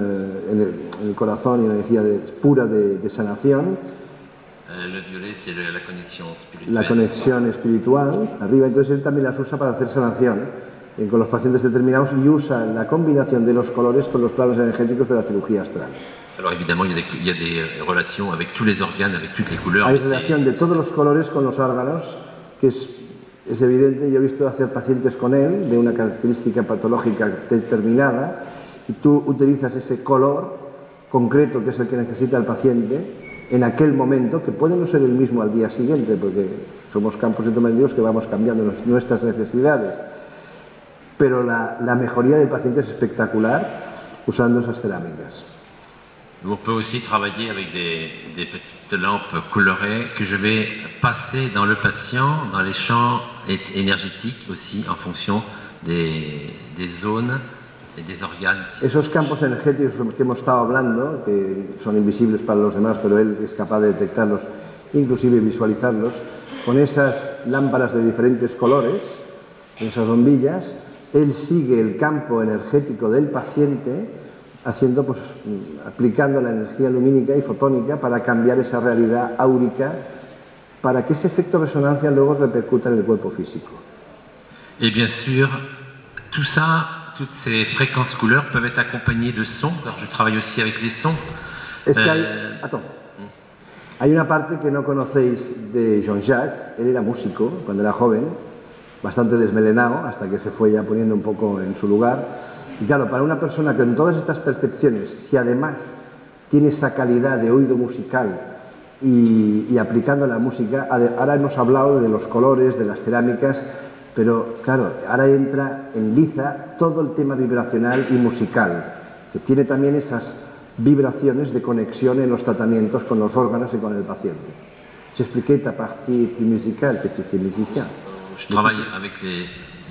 en el corazón y la energía pura de sanación. Le violet, c'est la conexión espiritual. La conexión espiritual, arriba. Entonces él también las usa para hacer sanación con los pacientes determinados y usa la combinación de los colores con los planos energéticos de la cirugía astral. Alors évidemment, il y a des relations avec tous les organes, avec toutes les couleurs. Hay relación de todos los colores con los órganos, que es evidente. Yo he visto hacer pacientes con él de una característica patológica determinada y tú utilizas ese color concreto que es el que necesita el paciente en aquel momento, que puede no ser el mismo al día siguiente, porque somos campos electromagnéticos que vamos cambiando nuestras necesidades. Pero la mejoría del paciente es espectacular usando esas cerámicas. On peut aussi travailler avec des petites lampes colorées que je vais passer dans le patient, dans les champs énergétiques aussi, en fonction des zones et des organes. Esos campos energéticos que hemos estado hablando, que son invisibles para los demás, pero él es capaz de detectarlos, inclusive visualizarlos, con esas lámparas de diferentes colores, esas bombillas, él sigue el campo energético del paciente, haciendo, pues, aplicando la energía lumínica y fotónica para cambiar esa realidad áurica, para que ese efecto de resonancia luego repercuta en el cuerpo físico. Et bien sûr, tout ça, toutes ces fréquences couleurs peuvent être accompagnées de sons. Alors je travaille aussi avec les sons. Es que hay una parte que no conocéis de Jean-Jacques. Él era músico cuando era joven, bastante desmelenado, hasta que se fue ya poniendo un poco en su lugar. Y claro, para una persona con todas estas percepciones, si además tiene esa calidad de oído musical y aplicando la música, ahora hemos hablado de los colores, de las cerámicas, pero claro, ahora entra en liza todo el tema vibracional y musical, que tiene también esas vibraciones de conexión en los tratamientos con los órganos y con el paciente. J'expliquais ta partie plus musicale, que tu étais musicien. Je travaille avec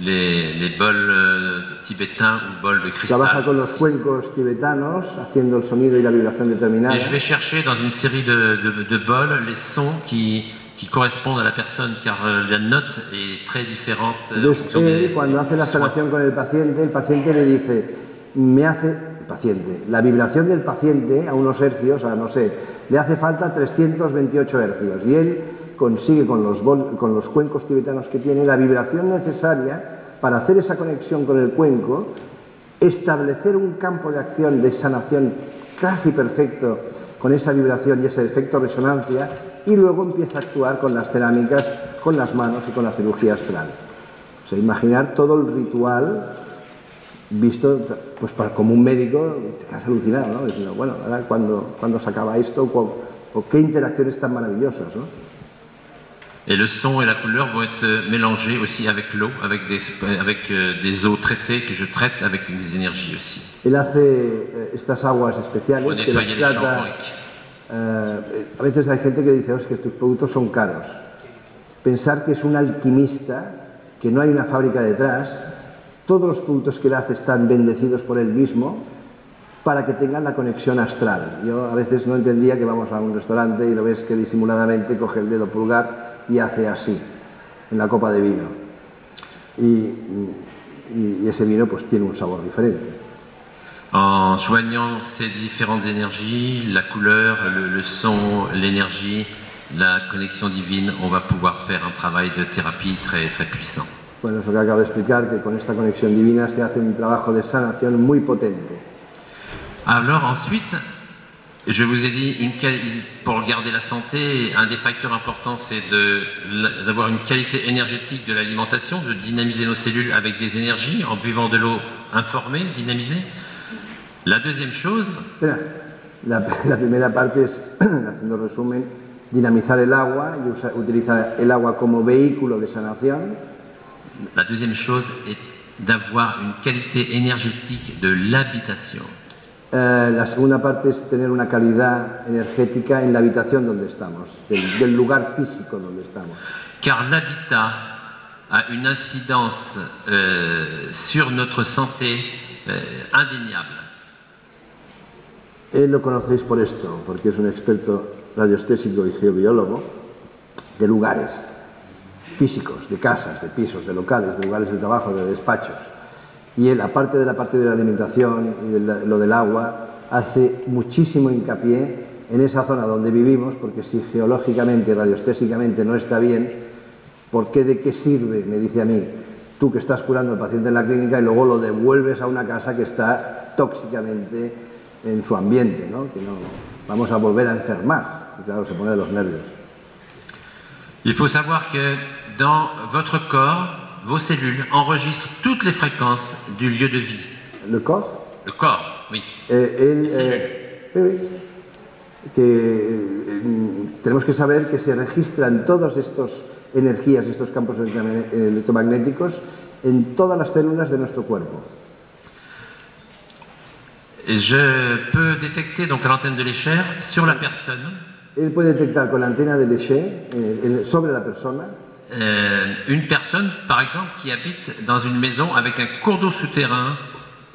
les bols tibétains ou bols de cristal. Trabaja con los cuencos tibetanos, haciendo el sonido y la vibración determinada. Et je vais chercher dans une série de bols les sons qui correspondent à la personne, car la note est très différente. Entonces, él, cuando hace la sanación con el paciente le dice, la vibración del paciente a unos hercios, no sé, le hace falta 328 hercios, y él consigue con los cuencos tibetanos que tiene la vibración necesaria para hacer esa conexión con el cuenco, establecer un campo de acción de sanación casi perfecto con esa vibración y ese efecto resonancia, y luego empieza a actuar con las cerámicas, con las manos y con la cirugía astral. O sea, imaginar todo el ritual visto pues como un médico, te quedas alucinado, ¿no? Diciendo, bueno, ahora cuando se acaba esto, o qué interacciones tan maravillosas, ¿no? Et le son et la couleur vont être mélangés aussi avec l'eau, avec des eaux traitées que je traite avec des énergies aussi. Él hace estas aguas especiales Pour que las nettoyer les champs trata. A veces hay gente que dice, que tus productos son caros. Pensar que es un alquimista, que no hay una fábrica detrás, todos los productos que él hace están bendecidos por él mismo para que tengan la conexión astral. Yo a veces no entendía que vamos a un restaurante y lo ves que disimuladamente coge el dedo pulgar y hace así, en la copa de vino. Y ese vino pues tiene un sabor diferente. En joignant ces différentes énergies, la couleur, le son, l'énergie, la connexion divine, on va pouvoir faire un travail de thérapie très, très puissant. Bueno, eso que acabo de explicar, que con esta conexión divina se hace un trabajo de sanación muy potente. Alors ensuite, je vous ai dit, pour garder la santé, un des facteurs importants, c'est d'avoir une qualité énergétique de l'alimentation, de dynamiser nos cellules avec des énergies, en buvant de l'eau informée, dynamisée. La deuxième chose... Espera, la primera parte es, haciendo resumen, dinamizar el agua y utilizar el agua como vehículo de sanación. La deuxième chose est d'avoir une qualité énergétique de l'habitation. La segunda parte es tener una calidad energética en la habitación donde estamos, del lugar físico donde estamos. Car l'habitat a une incidence sur notre santé indéniable. Él lo conocéis por esto, porque es un experto radioestésico y geobiólogo de lugares físicos, de casas, de pisos, de locales, de lugares de trabajo, de despachos. Y él, aparte de la parte de la alimentación y de lo del agua, hace muchísimo hincapié en esa zona donde vivimos, porque si geológicamente, radioestésicamente no está bien, ¿por qué, de qué sirve, me dice a mí, tú que estás curando al paciente en la clínica y luego lo devuelves a una casa que está tóxicamente en su ambiente, ¿no? Que no vamos a volver a enfermar? Y claro, se pone de los nervios. Il faut savoir que dans votre corps, vos cellules enregistrent toutes les fréquences du lieu de vie. ¿Le corps? Le corps, oui. Tenemos que saber que se registran todas estas energías, estos campos electromagnéticos en todas las células de nuestro cuerpo. Je peux détecter donc à l'antenne de l'Escher sur la personne. Él puede detectar con la antena de Leché sobre la persona. Une personne, par exemple, qui habite dans une maison avec un cours d'eau souterrain.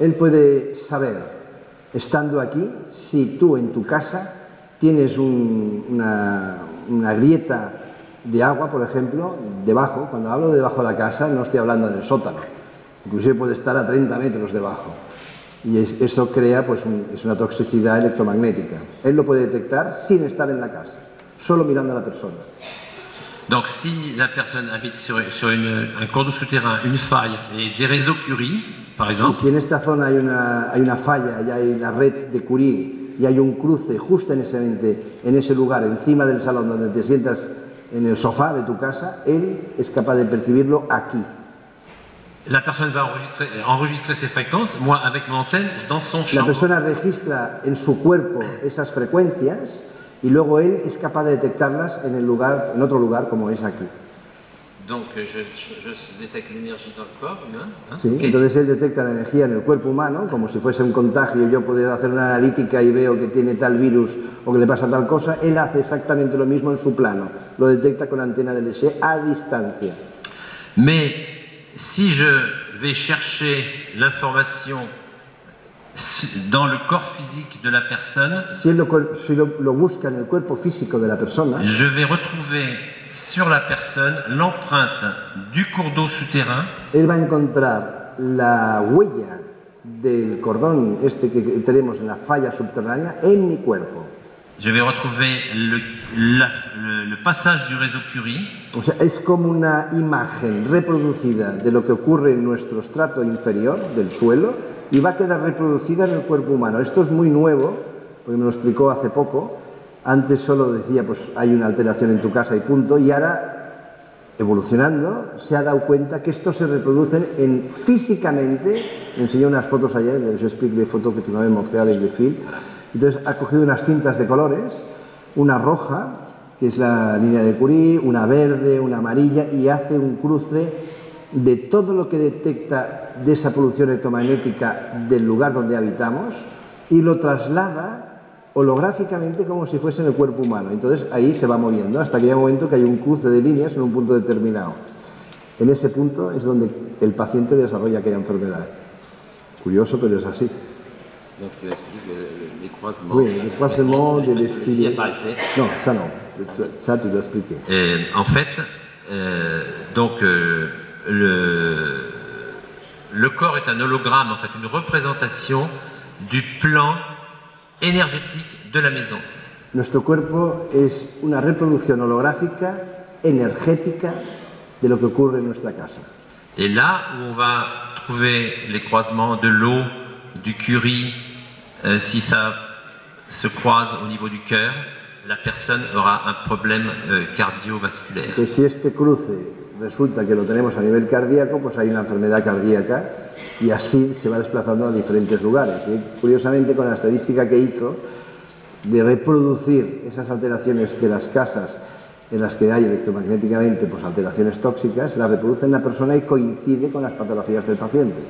Él puede saber, estando aquí, si tú en tu casa tienes una grieta de agua, por ejemplo, debajo. Cuando hablo de debajo de la casa, no estoy hablando del sótano. Inclusive puede estar a 30 metros debajo. Y eso crea, pues, es una toxicidad electromagnética. Él lo puede detectar sin estar en la casa, solo mirando a la persona. Donc si la personne habite sur un cours d'eau souterrain, une faille et des réseaux Curie, par Y exemple, si en esta zona hay una falla y hay la red de Curie y hay un cruce justo en ese lugar, encima del salón donde te sientas en el sofá de tu casa, él es capaz de percibirlo aquí. la personne va enregistrer ces fréquences, moi avec mon antenne, dans son La champ. persona registra en su cuerpo esas frecuencias y luego él es capaz de detectarlas en otro lugar como es aquí. Donc je détecte l'énergie dans le corps humain. Hein? Sí, Okay. entonces él detecta la energía en el cuerpo humano, como si fuese un contagio, yo pudiera hacer una analítica y veo que tiene tal virus o que le pasa tal cosa, él hace exactamente lo mismo en su plano, lo detecta con antena de LC a distancia. Mais si je vais chercher l'information dans le corps physique de la personne, Si él lo busca en el cuerpo físico de la persona, je vais retrouver sur la personne l'empreinte du cours d'eau souterrain él va a encontrar la huella del cordón que tenemos en la falla subterránea en mi cuerpo. Je vais retrouver le passage du réseau Curie. O sea, es como una imagen reproducida de lo que ocurre en nuestro estrato inferior del suelo y va a quedar reproducida en el cuerpo humano. Esto es muy nuevo, porque me lo explicó hace poco. Antes solo decía, pues hay una alteración en tu casa y punto, y ahora, evolucionando, se ha dado cuenta que esto se reproducen físicamente. Me enseñó unas fotos ayer, les expliqué las fotos que tu m'avais montré avec le fil. Entonces ha cogido unas cintas de colores, una roja, que es la línea de Curie, una verde, una amarilla, y hace un cruce de todo lo que detecta de esa polución electromagnética del lugar donde habitamos y lo traslada holográficamente como si fuese en el cuerpo humano. Entonces ahí se va moviendo hasta que llega un momento que hay un cruce de líneas en un punto determinado. En ese punto es donde el paciente desarrolla aquella enfermedad. Curioso, pero es así. Donc tu expliques les croisements. Oui, les croisements de les filets. Non, ça non. Ça tu dois expliquer. En fait, le corps est un hologramme, en fait, une représentation du plan énergétique de la maison. Nuestro cuerpo es una reproducción holográfica, energética, de lo que ocurre en nuestra casa. Et là où on va trouver les croisements de l'eau, du Curie, si ça se croise au niveau du cœur, la personne aura un problème cardiovasculaire. Que si este cruce resulta que lo tenemos a nivel cardíaco, pues hay una enfermedad cardíaca y así se va desplazando a diferentes lugares. Y curiosamente, con la estadística que hizo de reproducir esas alteraciones de las casas en las que hay electromagnéticamente pues, alteraciones tóxicas, la reproduce en la persona y coincide con las patologías del paciente.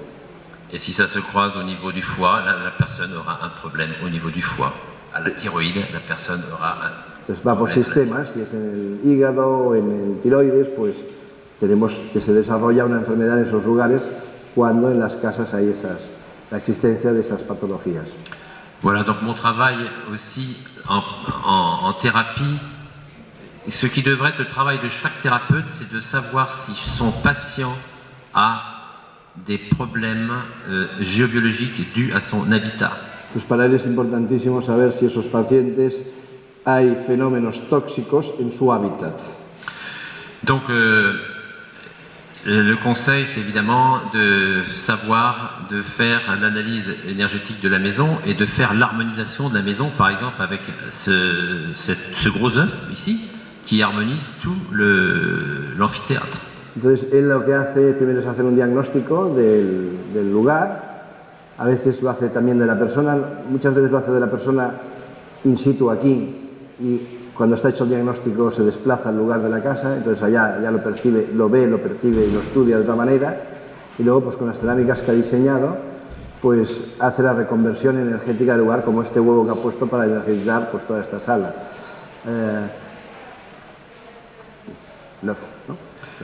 Et si ça se croise au niveau du foie, la personne aura un problème au niveau du foie. À la thyroïde, la personne aura un Entonces va por sistemas, si es en el hígado o en el tiroides, pues tenemos que se desarrolla una enfermedad en esos lugares cuando en las casas hay la existencia de esas patologías. Voilà, donc mon travail aussi en thérapie, ce qui devrait être le travail de chaque thérapeute, c'est de savoir si son patient a des problèmes géobiologiques dus à son habitat. Pues para él es importantísimo saber si esos pacientes hay fenómenos tóxicos en su hábitat. Donc le conseil, c'est évidemment de savoir, de faire l'analyse énergétique de la maison et de faire l'harmonisation de la maison, par exemple avec ce gros œuf ici, qui harmonise tout l'amphithéâtre. Entonces él lo que hace primero es hacer un diagnóstico del lugar, a veces lo hace también de la persona, muchas veces lo hace de la persona in situ aquí y cuando está hecho el diagnóstico se desplaza al lugar de la casa, entonces allá ya lo percibe, lo ve, lo percibe y lo estudia de otra manera y luego pues con las cerámicas que ha diseñado pues hace la reconversión energética del lugar como este huevo que ha puesto para energizar pues toda esta sala.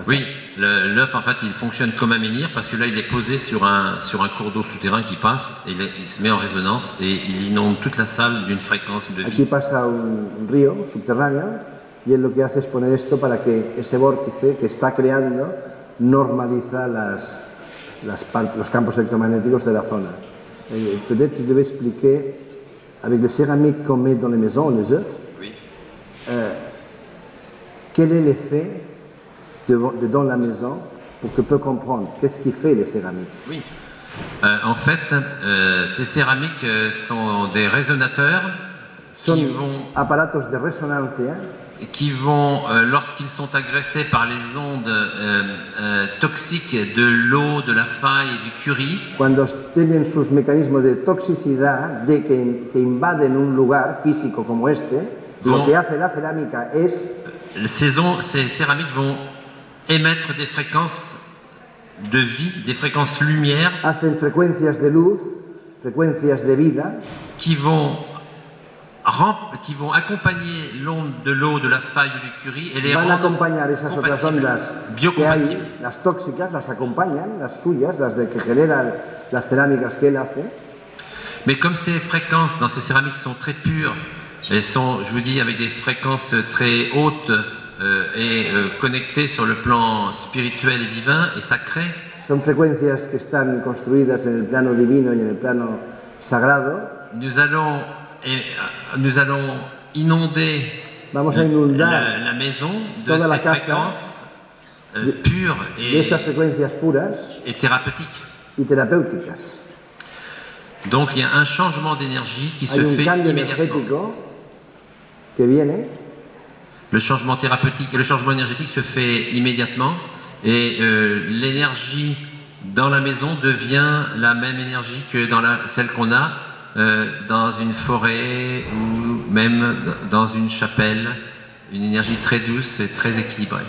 Oui, l'œuf en fait il fonctionne comme un menhir parce que là il est posé sur un cours d'eau souterrain qui passe et il se met en résonance et il inonde toute la salle d'une fréquence de vie. Aquí pasa un río subterráneo y él lo que hace es poner esto para que ese vórtice que está creando normaliza los campos electromagnéticos de la zona. Peut-être tu devais expliquer avec les céramiques qu'on met dans les maisons, les œufs. Oui. quel est l'effet dans la maison pour que peut comprendre qu'est-ce qui fait les céramiques. Oui. En fait, ces céramiques sont des résonateurs Son aparatos de resonancia qui vont, lorsqu'ils sont agressés par les ondes toxiques de l'eau, de la faille et du curry, cuando tienen sus mecanismos de toxicidad que invaden un lugar físico como este, lo que hace la cerámica es ces céramiques vont émettre des fréquences de vie, des fréquences lumière, hacen frecuencias de luz, frecuencias de vida, qui vont accompagner l'onde de l'eau, de la faille ou du curry et les van a rendre acompañar esas otras ondas que hay, las tóxicas, las acompañan, las suyas, las de que generan las cerámicas que él hace. Mais comme ces fréquences dans ces céramiques sont très pures, elles sont, je vous dis, avec des fréquences très hautes et connectées sur le plan spirituel et divin et sacré. Son frecuencias que están construidas en el plano divino y en el plano sagrado. Nous allons inonder Vamos a inundar la maison de toda la ces casa fréquences pures de estas frecuencias puras et thérapeutiques. y terapéuticas. Donc il y a un changement d'énergie qui se Hay un fait cambio immédiatement. energético que viene. Le changement thérapeutique et le changement énergétique se fait immédiatement et l'énergie dans la maison devient la même énergie que celle qu'on a dans une forêt ou même dans une chapelle, une énergie très douce et très équilibrée.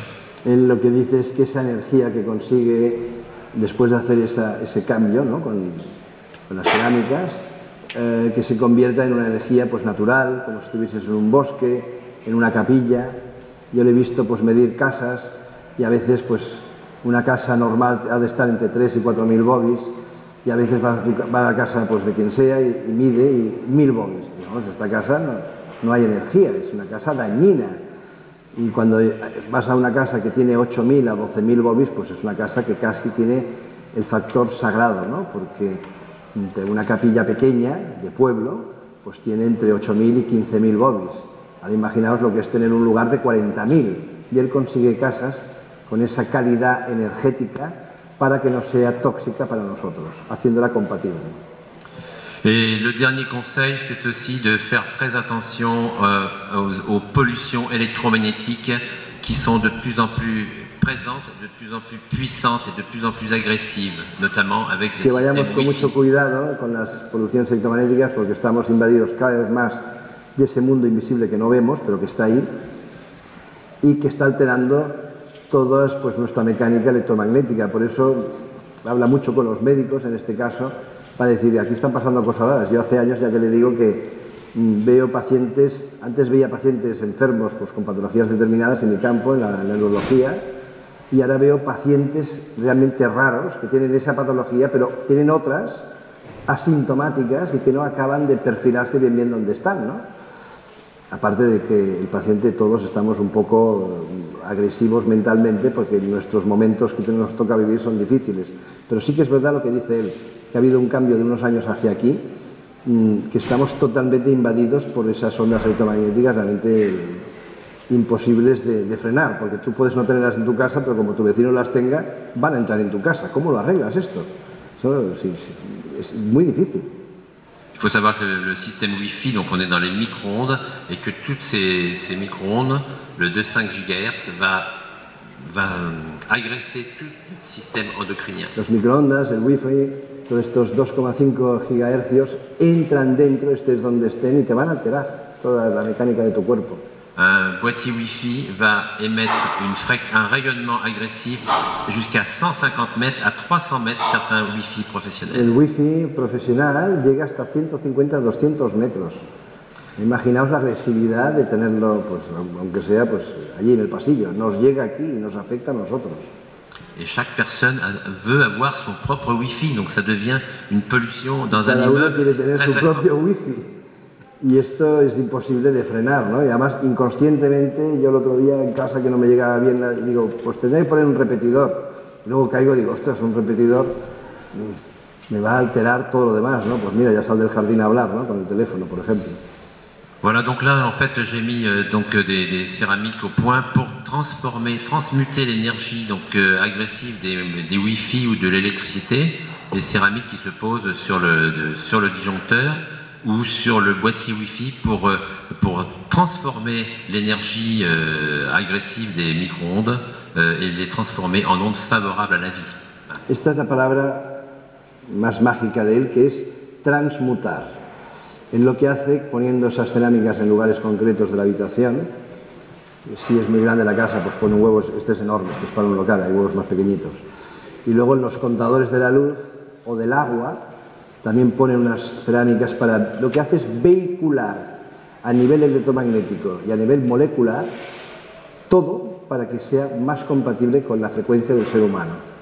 Él lo que dice es que esa energía que consigue después de hacer ese cambio, ¿no? con las cerámicas, que se convierta en una energía pues natural, como si estuvieses en un bosque, en una capilla. Yo le he visto pues medir casas y a veces pues una casa normal ha de estar entre 3 y 4 mil bobis y a veces va a la casa pues de quien sea y mide 1000 bobis. Digamos, esta casa no hay energía, es una casa dañina. Y cuando vas a una casa que tiene 8.000 a 12.000 bobis, pues es una casa que casi tiene el factor sagrado, ¿no? Porque entre una capilla pequeña de pueblo, pues tiene entre 8.000 y 15.000 bobis. Ahora imaginaos lo que es tener un lugar de 40.000. Y él consigue casas con esa calidad energética para que no sea tóxica para nosotros, haciéndola compatible. Et le dernier conseil, c'est aussi de faire très attention aux pollutions électromagnétiques qui sont de plus en plus présentes, de plus en plus puissantes et de plus en plus agressives, notamment avec les que vayamos systèmes con Wi-Fi. mucho cuidado con las poluciones electromagnéticas porque estamos invadidos cada vez más de ese mundo invisible que no vemos, pero que está ahí y que está alterando toda pues, nuestra mecánica electromagnética. Por eso habla mucho con los médicos, en este caso, para decir, aquí están pasando cosas raras. Yo hace años ya que le digo que veo pacientes, antes veía pacientes enfermos pues, con patologías determinadas en mi campo, en la neurología, y ahora veo pacientes realmente raros que tienen esa patología, pero tienen otras asintomáticas y que no acaban de perfilarse bien donde están, ¿no? Aparte de que el paciente, todos estamos un poco agresivos mentalmente porque nuestros momentos que nos toca vivir son difíciles. Pero sí que es verdad lo que dice él, que ha habido un cambio de unos años hacia aquí, que estamos totalmente invadidos por esas ondas electromagnéticas realmente imposibles de frenar, porque tú puedes no tenerlas en tu casa, pero como tu vecino las tenga, van a entrar en tu casa. ¿Cómo lo arreglas esto? Eso es muy difícil. Il faut savoir que le système Wi-Fi, donc on est dans les micro-ondes, et que toutes ces micro-ondes, le 2,5 GHz, va agresser tout le système endocrinien. Los microondas, el Wi-Fi, todos estos 2,5 GHz entran dentro, estés donde estén, y te van a alterar toda la mecánica de tu cuerpo. Un boîtier Wi-Fi va émettre un rayonnement agressif jusqu'à 150 mètres à 300 mètres certains Wi-Fi professionnels. El Wi-Fi profesional llega hasta 150 a 200 metros. Imaginaos la agresividad de tenerlo, pues, aunque sea pues, allí en el pasillo. Nos llega aquí y nos afecta a nosotros. Et chaque personne veut avoir son propre Wi-Fi, donc ça devient une pollution dans un Cada uno immeuble quiere tener très, su très propio fort. Wi-Fi. Y esto es imposible de frenar, ¿no? Y además, inconscientemente, yo el otro día en casa que no me llegaba bien, digo, pues tendré que poner un repetidor. Y luego caigo y digo, ostras, un repetidor me va a alterar todo lo demás, ¿no? Pues mira, ya sal del jardín a hablar, ¿no? Con el teléfono, por ejemplo. Voilà, donc là, en fait, j'ai mis donc des céramiques au point pour transmuter l'énergie donc agressive des Wi-Fi ou de l'électricité, des céramiques qui se posent sur le disjoncteur ou sur le boîtier Wi-Fi pour transformer l'énergie agressive des micro-ondes et les transformer en ondes favorables à la vie. Esta es la palabra más mágica de él, que es transmutar. Él lo que hace, poniendo esas cerámicas en lugares concretos de la habitación, si es muy grande la casa, pues pone un huevo, este es enorme, esto es para un local, hay huevos más pequeñitos. Y luego en los contadores de la luz o del agua, también pone unas cerámicas para... Lo que hace es vehicular a nivel electromagnético y a nivel molecular todo para que sea más compatible con la frecuencia del ser humano.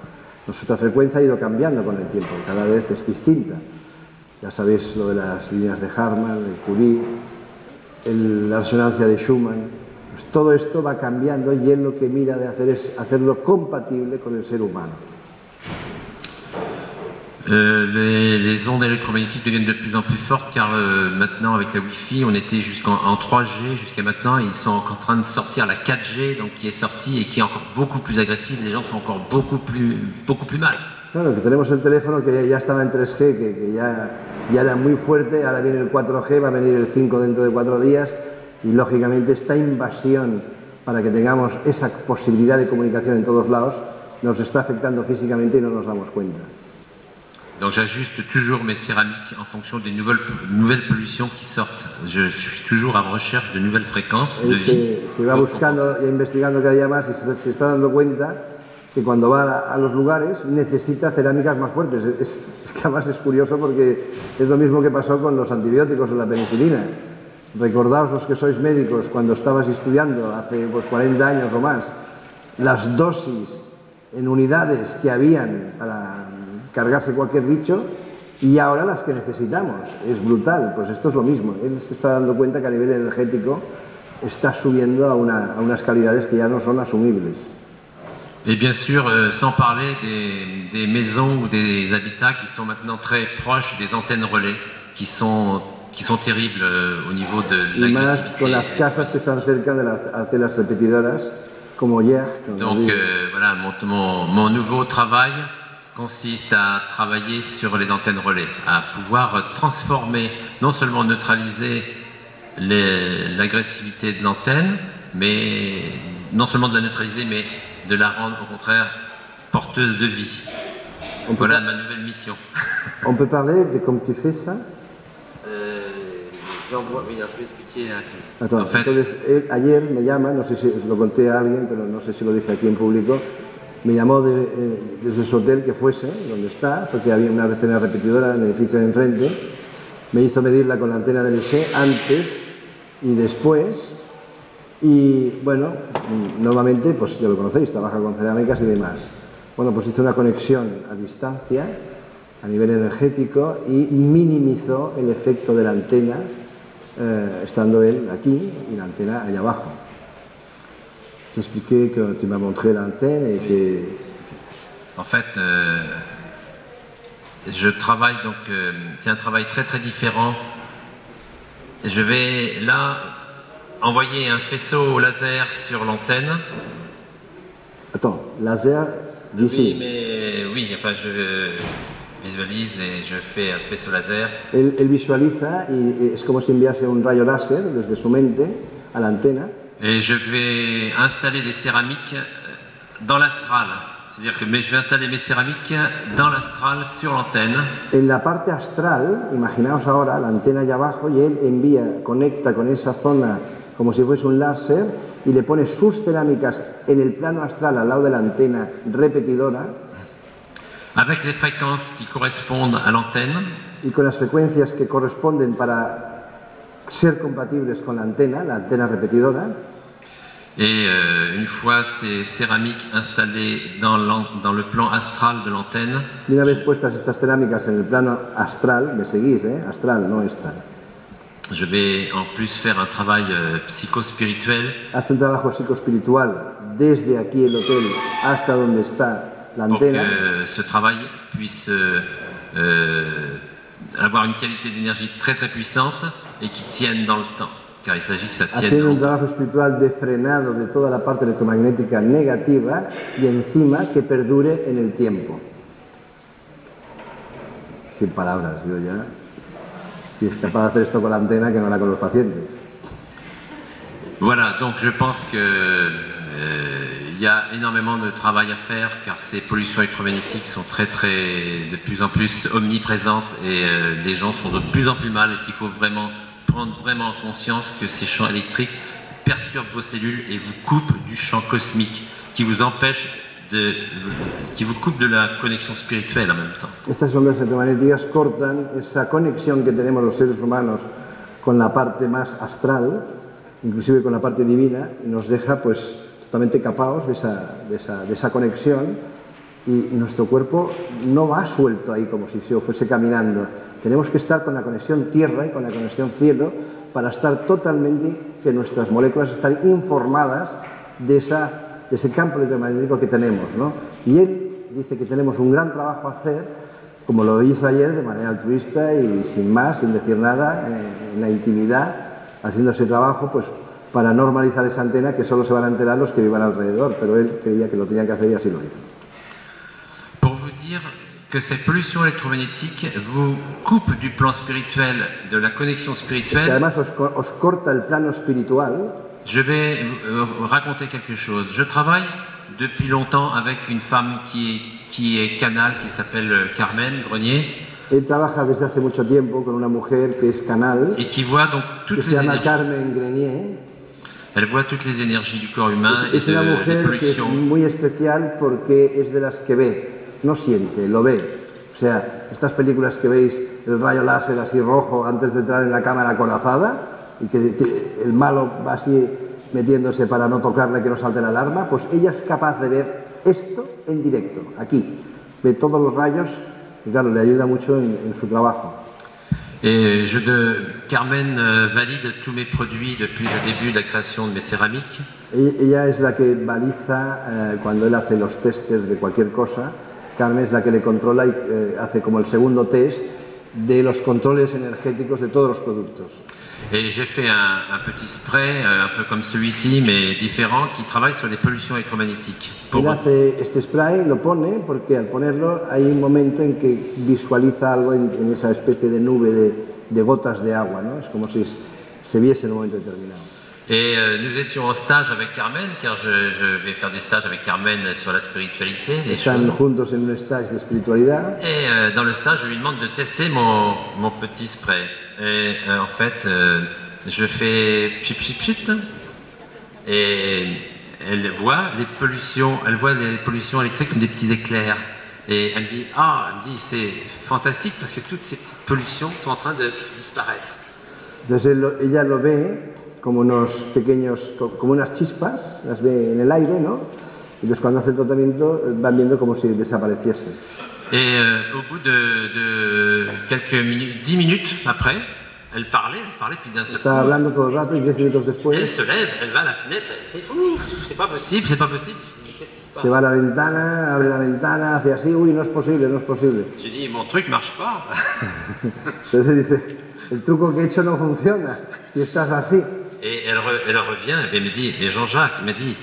Nuestra frecuencia ha ido cambiando con el tiempo, cada vez es distinta. Ya sabéis lo de las líneas de Harman, de Curie, la resonancia de Schumann. Pues todo esto va cambiando y él lo que mira de hacer es hacerlo compatible con el ser humano. Les ondes électromagnétiques deviennent de plus en plus fortes car maintenant avec la Wi-Fi on était en 3G jusqu'à maintenant et ils sont en train de sortir la 4G donc qui est sortie et qui est encore beaucoup plus agressive, les gens sont encore beaucoup plus mal. Claro, que tenemos el teléfono que ya estaba en 3G, que ya era muy fuerte, ahora viene el 4G, va a venir el 5 dentro de 4 días y lógicamente esta invasión para que tengamos esa posibilidad de comunicación en todos lados nos está afectando físicamente y no nos damos cuenta. Donc j'ajuste toujours mes céramiques en fonction des nouvelles pollutions qui sortent. Je suis toujours en recherche de nouvelles fréquences de vie. Se va buscando e investigando cada día más y se está dando cuenta que cuando va a los lugares necesita cerámicas más fuertes. Es que además es curioso porque es lo mismo que pasó con los antibióticos o la penicilina. Recordaos los que sois médicos cuando estabas estudiando hace 40 años o más, las dosis en unidades que habían para cargarse cualquier bicho y ahora las que necesitamos. Es brutal, pues esto es lo mismo. Él se está dando cuenta que a nivel energético está subiendo a unas calidades que ya no son asumibles. Et bien sûr, sans parler des maisons ou des habitats qui sont maintenant très proches des antennes relais, qui sont terribles au niveau de l'agressivité. Y más con las casas que están cerca de las antenas repetidoras, como hier. Donc voilà, mon nouveau travail consiste à travailler sur les antennes relais, à pouvoir transformer, non seulement neutraliser l'agressivité de l'antenne, mais non seulement de la neutraliser, mais de la rendre au contraire porteuse de vie. Voilà ma nouvelle mission. On peut parler de comment tu fais ça? Je vais expliquer aquí. En fait, entonces, ayer me llama, no sé si lo conté a alguien, pero no sé si lo dije aquí en público, me llamó desde su hotel que fuese, donde está, porque había una antena repetidora en el edificio de enfrente, me hizo medirla con la antena del LG antes y después, y bueno, normalmente, pues ya lo conocéis, trabaja con cerámicas y demás. Bueno, pues hizo una conexión a distancia, a nivel energético, y minimizó el efecto de la antena, estando él aquí y la antena allá abajo. T'expliquer que tu m'as montré l'antenne et que... En fait, je travaille donc, c'est un travail très très différent. Je vais là envoyer un faisceau laser sur l'antenne. Attends, laser d'ici. Oui, mais oui, enfin je visualise et je fais un faisceau laser. Él visualiza y es como si enviase un rayo láser desde su mente a la antena. Et je vais installer des céramiques dans l'astral. C'est-à-dire que je vais installer mes céramiques dans l'astral sur l'antenne. En la parte astral, imaginaos ahora la antena allá abajo y él conecta con esa zona como si fuese un láser y le pone sus cerámicas en el plano astral al lado de la antena repetidora. Avec les fréquences qui correspondent à l'antenne. Y con las frecuencias que corresponden para ser compatibles con la antena repetidora. Et une fois ces céramiques installées dans le plan astral de l'antenne. Y una vez puestas estas cerámicas en el plano astral, me seguís, astral, no esta. Je vais en plus faire un travail psychospirituel. Hace un trabajo psicoespiritual desde aquí el hotel hasta donde está la antena. Pour que ce travail puisse avoir une qualité d'énergie très très puissante et qui tienne dans le temps. car il s'agit que ça tienne haciendo un longtemps. trabajo espiritual de frenado de toda la parte electromagnética negativa y encima que perdure en el tiempo. Sin palabras, yo ya. Si es capaz de hacer esto con la antena, que no hará con los pacientes. Voilà, donc je pense que il y a énormément de travail à faire car ces pollutions électromagnétiques sont de plus en plus omniprésentes et les gens sont de plus en plus mal et qu'il faut vraiment prendre vraiment conscience que ces champs électriques perturbent vos cellules et vous coupent du champ cosmique qui vous empêche qui vous coupe de la conexión espiritual en même temps. Estas ondas electromagnéticas cortan esa conexión que tenemos los seres humanos con la parte más astral, inclusive con la parte divina, y nos deja pues totalmente capados de esa conexión, y nuestro cuerpo no va suelto ahí como si se fuese caminando. Tenemos que estar con la conexión tierra y con la conexión cielo para estar totalmente, que nuestras moléculas estén informadas de ese campo electromagnético que tenemos, ¿no? Y él dice que tenemos un gran trabajo a hacer, como lo hizo ayer de manera altruista y sin más, sin decir nada, en la intimidad, haciendo ese trabajo pues para normalizar esa antena que solo se van a enterar los que vivan alrededor, pero él creía que lo tenían que hacer y así lo hizo. Pour vous dire que ces pollutions électromagnétiques vous coupent du plan spirituel, de la connexion Que spirituelle. además os corta el plano espiritual. Je vais raconter quelque chose. Je travaille depuis longtemps avec une femme qui est canal, qui s'appelle Carmen Grenier. Él trabaja desde hace mucho tiempo con una mujer que es canal, Et qui voit donc que toutes se les llama énergies. Carmen Grenier. Elle voit toutes les énergies du corps humain et Es una des mujer que es pollutions. muy especial porque es de las que ve, no siente, lo ve. O sea, estas películas que veis, el rayo láser así rojo antes de entrar en la cámara acorazada y que el malo va así metiéndose para no tocarle, que no salte la alarma, pues ella es capaz de ver esto en directo, aquí. Ve todos los rayos y claro, le ayuda mucho en su trabajo. Et Carmen valide tous mes produits depuis le début de la création de mes céramiques. Ella es la que baliza cuando él hace los testes de cualquier cosa. Carmen es la que le controla y hace como el segundo test de los controles energéticos de todos los productos. Et j'ai fait un petit spray, un peu comme celui-ci, mais différent, qui travaille sur les pollutions électromagnétiques. Él hace este spray, lo pone, porque al ponerlo hay un momento en que visualiza algo en esa especie de nube de gotas de agua, ¿no? Es como si se viese en un momento determinado. Et nous étions en stage avec Carmen, car je vais faire des stages avec Carmen sur la spiritualité. Están juntos en un stage de espiritualidad. Et dans le stage, je lui demande de tester mon petit spray. Et en fait, je fais chip chip chip, et elle voit les pollutions électriques comme des petits éclairs. Et elle me dit, c'est fantastique parce que toutes ces petites pollutions sont en train de disparaître. Entonces ella lo ve como unos pequeños, como unas chispas, las ve en el aire, ¿no? Entonces cuando hace el tratamiento van viendo como si desapareciese. Et au bout de quelques minutes, 10 minutes après, elle parlait, puis d'un seul Estaba coup, hablando todo el rato y 10 minutos elle después se lève, elle va à la fenêtre, elle fait ouf, c'est pas possible, c'est pas possible. Je dis, qu'est-ce qui se passe? se va a la ventana, abre la ventana, hace así, uy, no es posible, no es posible. J'ai dit, mon truc marche pas. Entonces dice, el truco que he hecho no funciona, si estás así. Et elle revient et me dit, et Jean-Jacques me dit,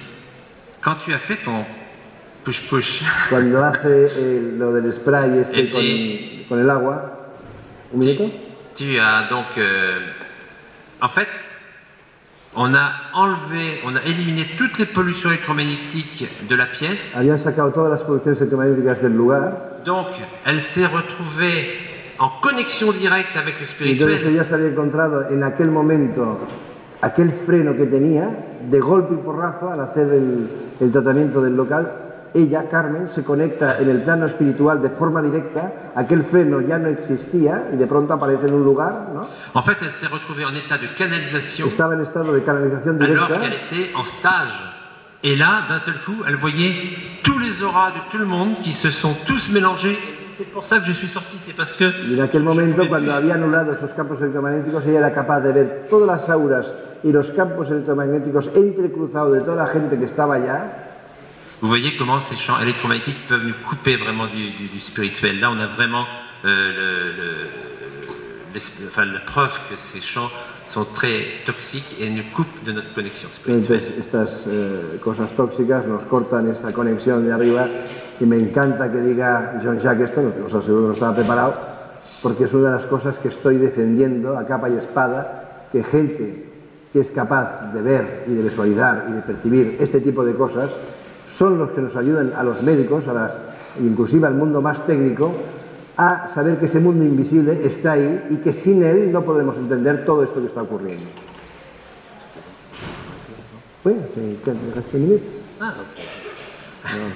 quand tu as fait ton push-push, Cuando hace lo del spray con el agua, un minuto, tu as donc, en fait, on a éliminé toutes les pollutions électromagnétiques de la pièce. habían sacado todas las poluciones electromagnéticas del lugar. Donc, elle s'est retrouvée en connexion directe avec le Y entonces spirituel. ella se había encontrado en aquel momento aquel freno que tenía, de golpe y porrazo, al hacer el tratamiento del local. Ella, Carmen, se conecta en el plano espiritual de forma directa, aquel freno ya no existía y de pronto aparece en un lugar, ¿no? En fait, elle s'est retrouvée en état de canalisation Estaba en estado de canalización alors directa. qu'elle était en stage. Et là, d'un seul coup, elle voyait tous les auras de tout le monde qui se sont tous mélangés. C'est pour ça que je suis sorti, c'est parce que... Y en aquel momento, cuando había anulado esos campos electromagnéticos, ella era capaz de ver todas las auras y los campos electromagnéticos entrecruzados de toda la gente que estaba allá. Vous voyez comment ces champs électromagnétiques peuvent nous couper vraiment du spirituel. Là, on a vraiment la preuve que ces champs sont très toxiques et nous coupent de notre connexion spirituelle. Entonces, estas cosas tóxicas nos cortan esa conexión de arriba y me encanta que diga Jean-Jacques esto, os aseguro que no estaba preparado, porque es una de las cosas que estoy defendiendo a capa y espada, que gente que es capaz de ver y de visualizar y de percibir este tipo de cosas son los que nos ayudan a los médicos, inclusive al mundo más técnico, a saber que ese mundo invisible está ahí y que sin él no podemos entender todo esto que está ocurriendo. Bueno, c'est 15 minutes. Ah, ok.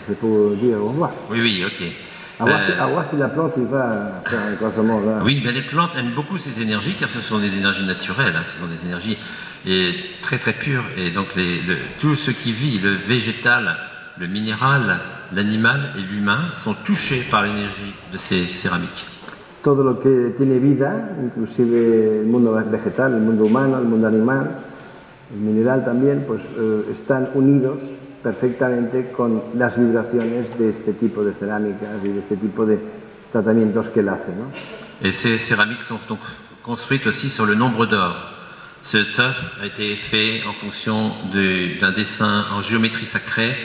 C'est pour dire au revoir. Oui, oui, ok. À voir si la plante il va faire un croisement là. Oui, mais les plantes aiment beaucoup ces énergies car ce sont des énergies naturelles, ce sont des énergies très très pures. Et donc tout ce qui vit, le végétal, le minéral, l'animal et l'humain sont touchés par l'énergie de ces céramiques. Todo lo que tiene vida, inclusive el mundo vegetal, el mundo humano, el mundo animal, el mineral también, pues están unidos perfectamente con las vibraciones de este tipo de cerámicas y de este tipo de tratamientos que él hace, ¿no? Et ces céramiques sont donc construites aussi sur le nombre d'or. Cet œuf a été fait en fonction d'un dessin en géométrie sacrée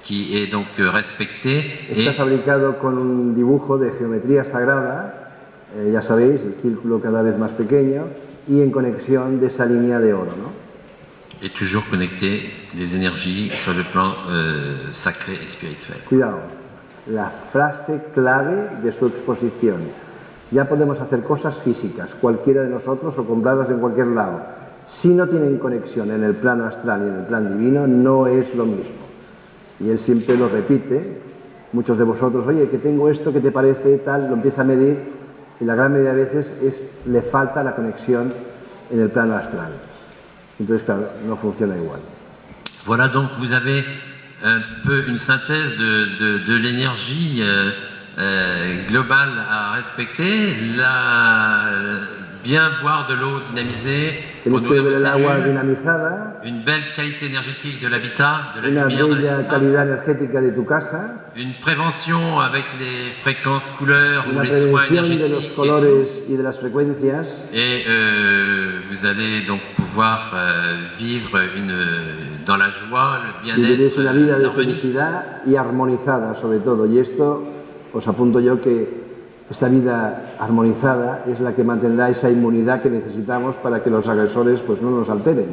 qui est donc respecté. Está fabricado con un dibujo de geometría sagrada, ya sabéis, el círculo cada vez más pequeño y en conexión de esa línea de oro, ¿no? Et toujours connecter les énergies sur le plan sacré et spirituel. Cuidado, la frase clave de su exposición. Ya podemos hacer cosas físicas, cualquiera de nosotros, o comprarlas en cualquier lado. Si no tienen conexión en el plano astral y en el plan divino, no es lo mismo. Y él siempre lo repite. Muchos de vosotros, oye, que tengo esto, ¿qué te parece? Tal, lo empieza a medir y la gran mayoría de veces le falta la conexión en el plano astral. Entonces, claro, no funciona igual. Voilà, donc vous avez un peu une synthèse de l'énergie globale à respecter, bien boire de l'eau dynamisée, Tenéis que beber el agua dinamizada, une belle qualité énergétique de l'habitat, de la una lumière, bella calidad energética de tu casa, une prévention avec les fréquences couleurs ou una les soins prevención de los énergétiques. colores y de las frecuencias. Et vous allez donc pouvoir vivre dans la joie, le Viviréis una vida bien-être, de l'harmonie. felicidad y armonizada sobre todo. Y esto os apunto yo que esta vida armonizada es la que mantendrá esa inmunidad que necesitamos para que los agresores pues no nos alteren.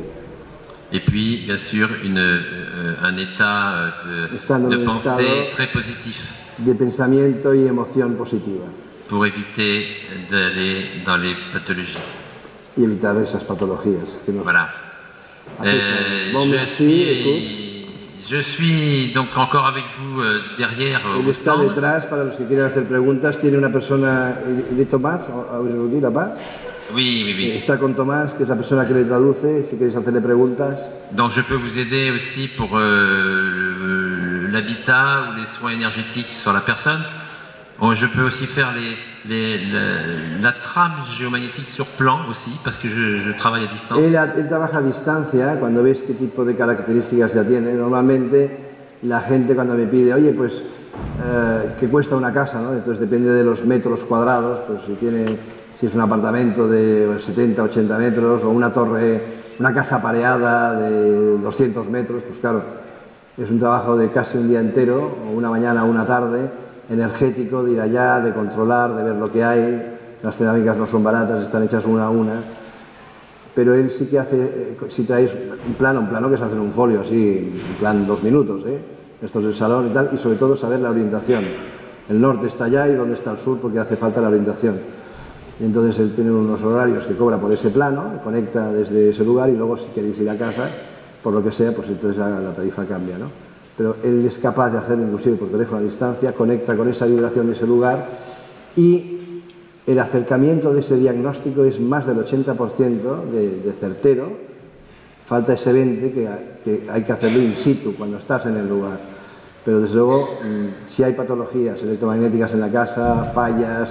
Et puis, bien sûr, un état de pensée très positif De pensamiento y emoción positiva pour éviter d'aller dans les pathologies. y evitar esas patologías que nos Voilà. Bon, merci, Je suis donc encore avec vous derrière Él au está stand. detrás para los que quieran hacer preguntas. Tiene una persona, de Tomás, là-bas. Oui, oui, oui. Está con Tomás, que es la persona que le traduce, si queréis hacerle preguntas. Donc je peux vous aider aussi pour l'habitat ou les soins énergétiques sur la personne. Je peux aussi faire la trame géomagnétique sur plan aussi, parce que je travaille à distance. Él trabaja a distancia, cuando ves qué tipo de características ya tiene. Normalmente la gente cuando me pide, oye, pues, ¿qué cuesta una casa? ¿No? Entonces depende de los metros cuadrados, pues si es un apartamento de 70, 80 metros o una torre, una casa pareada de 200 metros, pues claro, es un trabajo de casi un día entero, o una mañana o una tarde, energético, de ir allá, de controlar, de ver lo que hay. Las cerámicas no son baratas, están hechas una a una. Pero él sí que hace, si traéis un plano que se hace en un folio, así, en plan 2 minutos, esto es el salón y tal, y sobre todo saber la orientación. El norte está allá y dónde está el sur, porque hace falta la orientación. Y entonces él tiene unos horarios que cobra por ese plano, conecta desde ese lugar y luego si queréis ir a casa, por lo que sea, pues entonces la tarifa cambia, ¿no? Pero él es capaz de hacerlo inclusive por teléfono a distancia, conecta con esa vibración de ese lugar y el acercamiento de ese diagnóstico es más del 80% de certero. Falta ese 20% que hay que hacerlo in situ cuando estás en el lugar. Pero desde luego, si hay patologías electromagnéticas en la casa, fallas,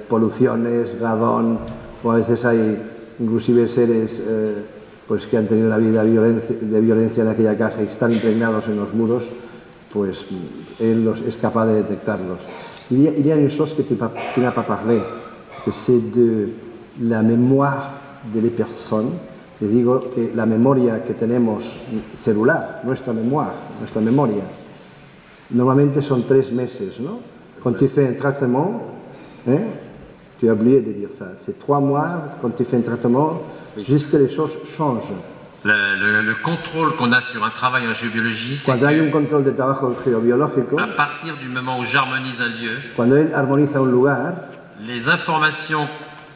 poluciones, radón, o a veces hay inclusive seres pues que han tenido una vida de violencia en aquella casa y están impregnados en los muros, pues él es capaz de detectarlos. Il y a une chose que tu n'as pas parlé, que c'est de la mémoire de les personnes, les digo que la memoria que tenemos celular, nuestra memoria, normalmente son 3 meses, ¿no? Quand tu fais un traitement, tu as oublié de dire ça, c'est 3 mois quand tu fais un traitement, jusqu'à les choses changent. Le contrôle qu'on a sur un travail en géobiologie, c'est Cuando hay un control de trabajo geobiológico, à partir du moment où j'harmonise un lieu, cuando él armoniza un lugar, les informations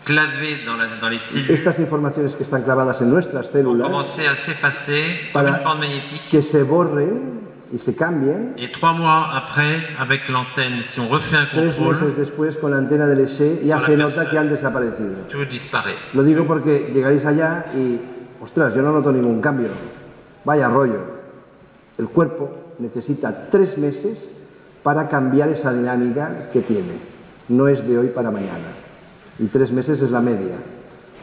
clavées dans les cellules estas informaciones que están clavadas en nuestras vont células, commencer à s'effacer comme Para- une bande magnétique. que se borren y se cambien, Et 3 mois après, avec l'antenne, si on refait un 3 contrôle, meses después con la antena del ESE ya Sur la se nota persona. que han desaparecido. tout disparaît. Lo digo porque llegaréis allá y, ostras, yo no noto ningún cambio. Vaya rollo. El cuerpo necesita 3 meses para cambiar esa dinámica que tiene. No es de hoy para mañana. Y 3 meses es la media.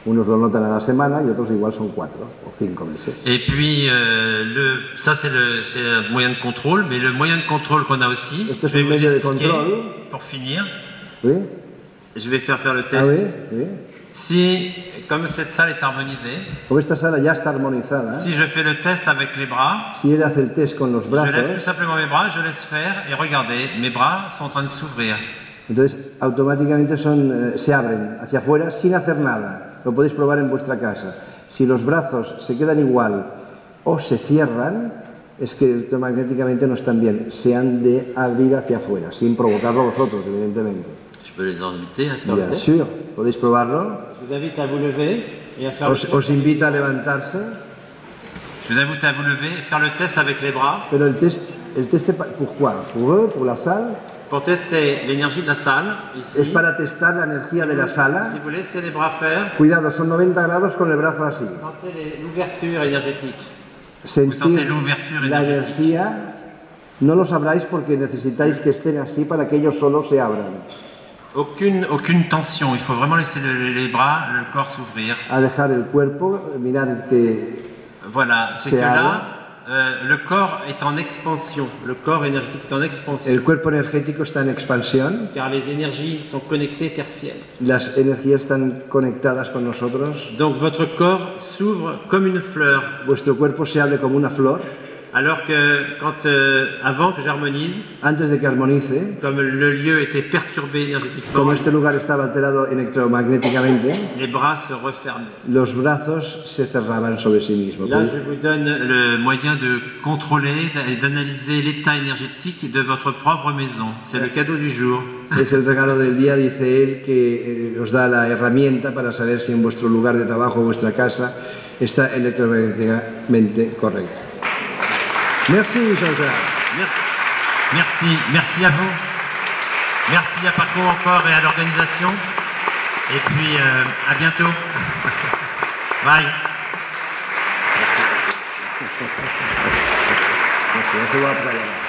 Unos lo notan a la semana y otros igual son 4 o 5 meses. Et puis, ça c'est un moyen de contrôle, mais le moyen de contrôle qu'on a aussi, Este je es vais un vous medio de expliquer, control. pour finir, ¿Sí? je vais faire le test. Ah, oui, oui. Si, comme cette salle est harmonisée, Como esta sala ya está armonizada, si je fais le test avec les bras, si él hace el test con los je lève tout brazos, simplement mes bras, je laisse faire, et regardez, mes bras sont en train de s'ouvrir. entonces automáticamente se abren hacia afuera sin hacer nada. Lo podéis probar en vuestra casa. Si los brazos se quedan igual o se cierran, es que electromagnéticamente no están bien. Se han de abrir hacia afuera, sin provocarlo vosotros, evidentemente. Je peux les inviter à faire le Bien test. sûr, podéis probarlo. Je vous invite à vous lever et à faire le test. Os invita a levantarse, Je vous invite à vous lever et faire le test avec les bras pero el test c'est pourquoi? Pour eux, pour la salle, pour tester l'énergie de la salle. es Ici, para testar la energía de la sala. si vous laissez les bras faire, Cuidado, son 90 grados con el brazo así. sentez l'ouverture énergétique. Sentir sentez l'ouverture la énergétique. energía, no lo sabráis porque necesitáis que estén así para que ellos solos se abran. Aucune tension, il faut vraiment laisser les bras, le corps s'ouvrir. A dejar el cuerpo, mirar que Voilà, c'est C'est que à là, le corps est en expansion, le corps énergétique est en expansion, el cuerpo energético está en expansión, car les énergies sont connectées tertielles. las energías están conectadas con nosotros, Donc votre corps s'ouvre comme une fleur, vuestro cuerpo se abre como una flor, alors que avant que j'harmonise, antes de que armonice, comme le lieu était perturbé como énergétiquement, este lugar estaba alterado electromagnéticamente, les bras se refermaient. los brazos se cerraban sobre sí mismos. Là, je vous donne le moyen de contrôler et d'analyser l'état énergétique de votre propre maison. C'est le cadeau du jour. Es el regalo del día, dice él, que os da la herramienta para saber si en vuestro lugar de trabajo, vuestra casa, está electromagnéticamente correcto. Merci, Jean-Jacques. Merci à vous. Merci à Paco encore et à l'organisation. Et puis, à bientôt. Bye. Merci,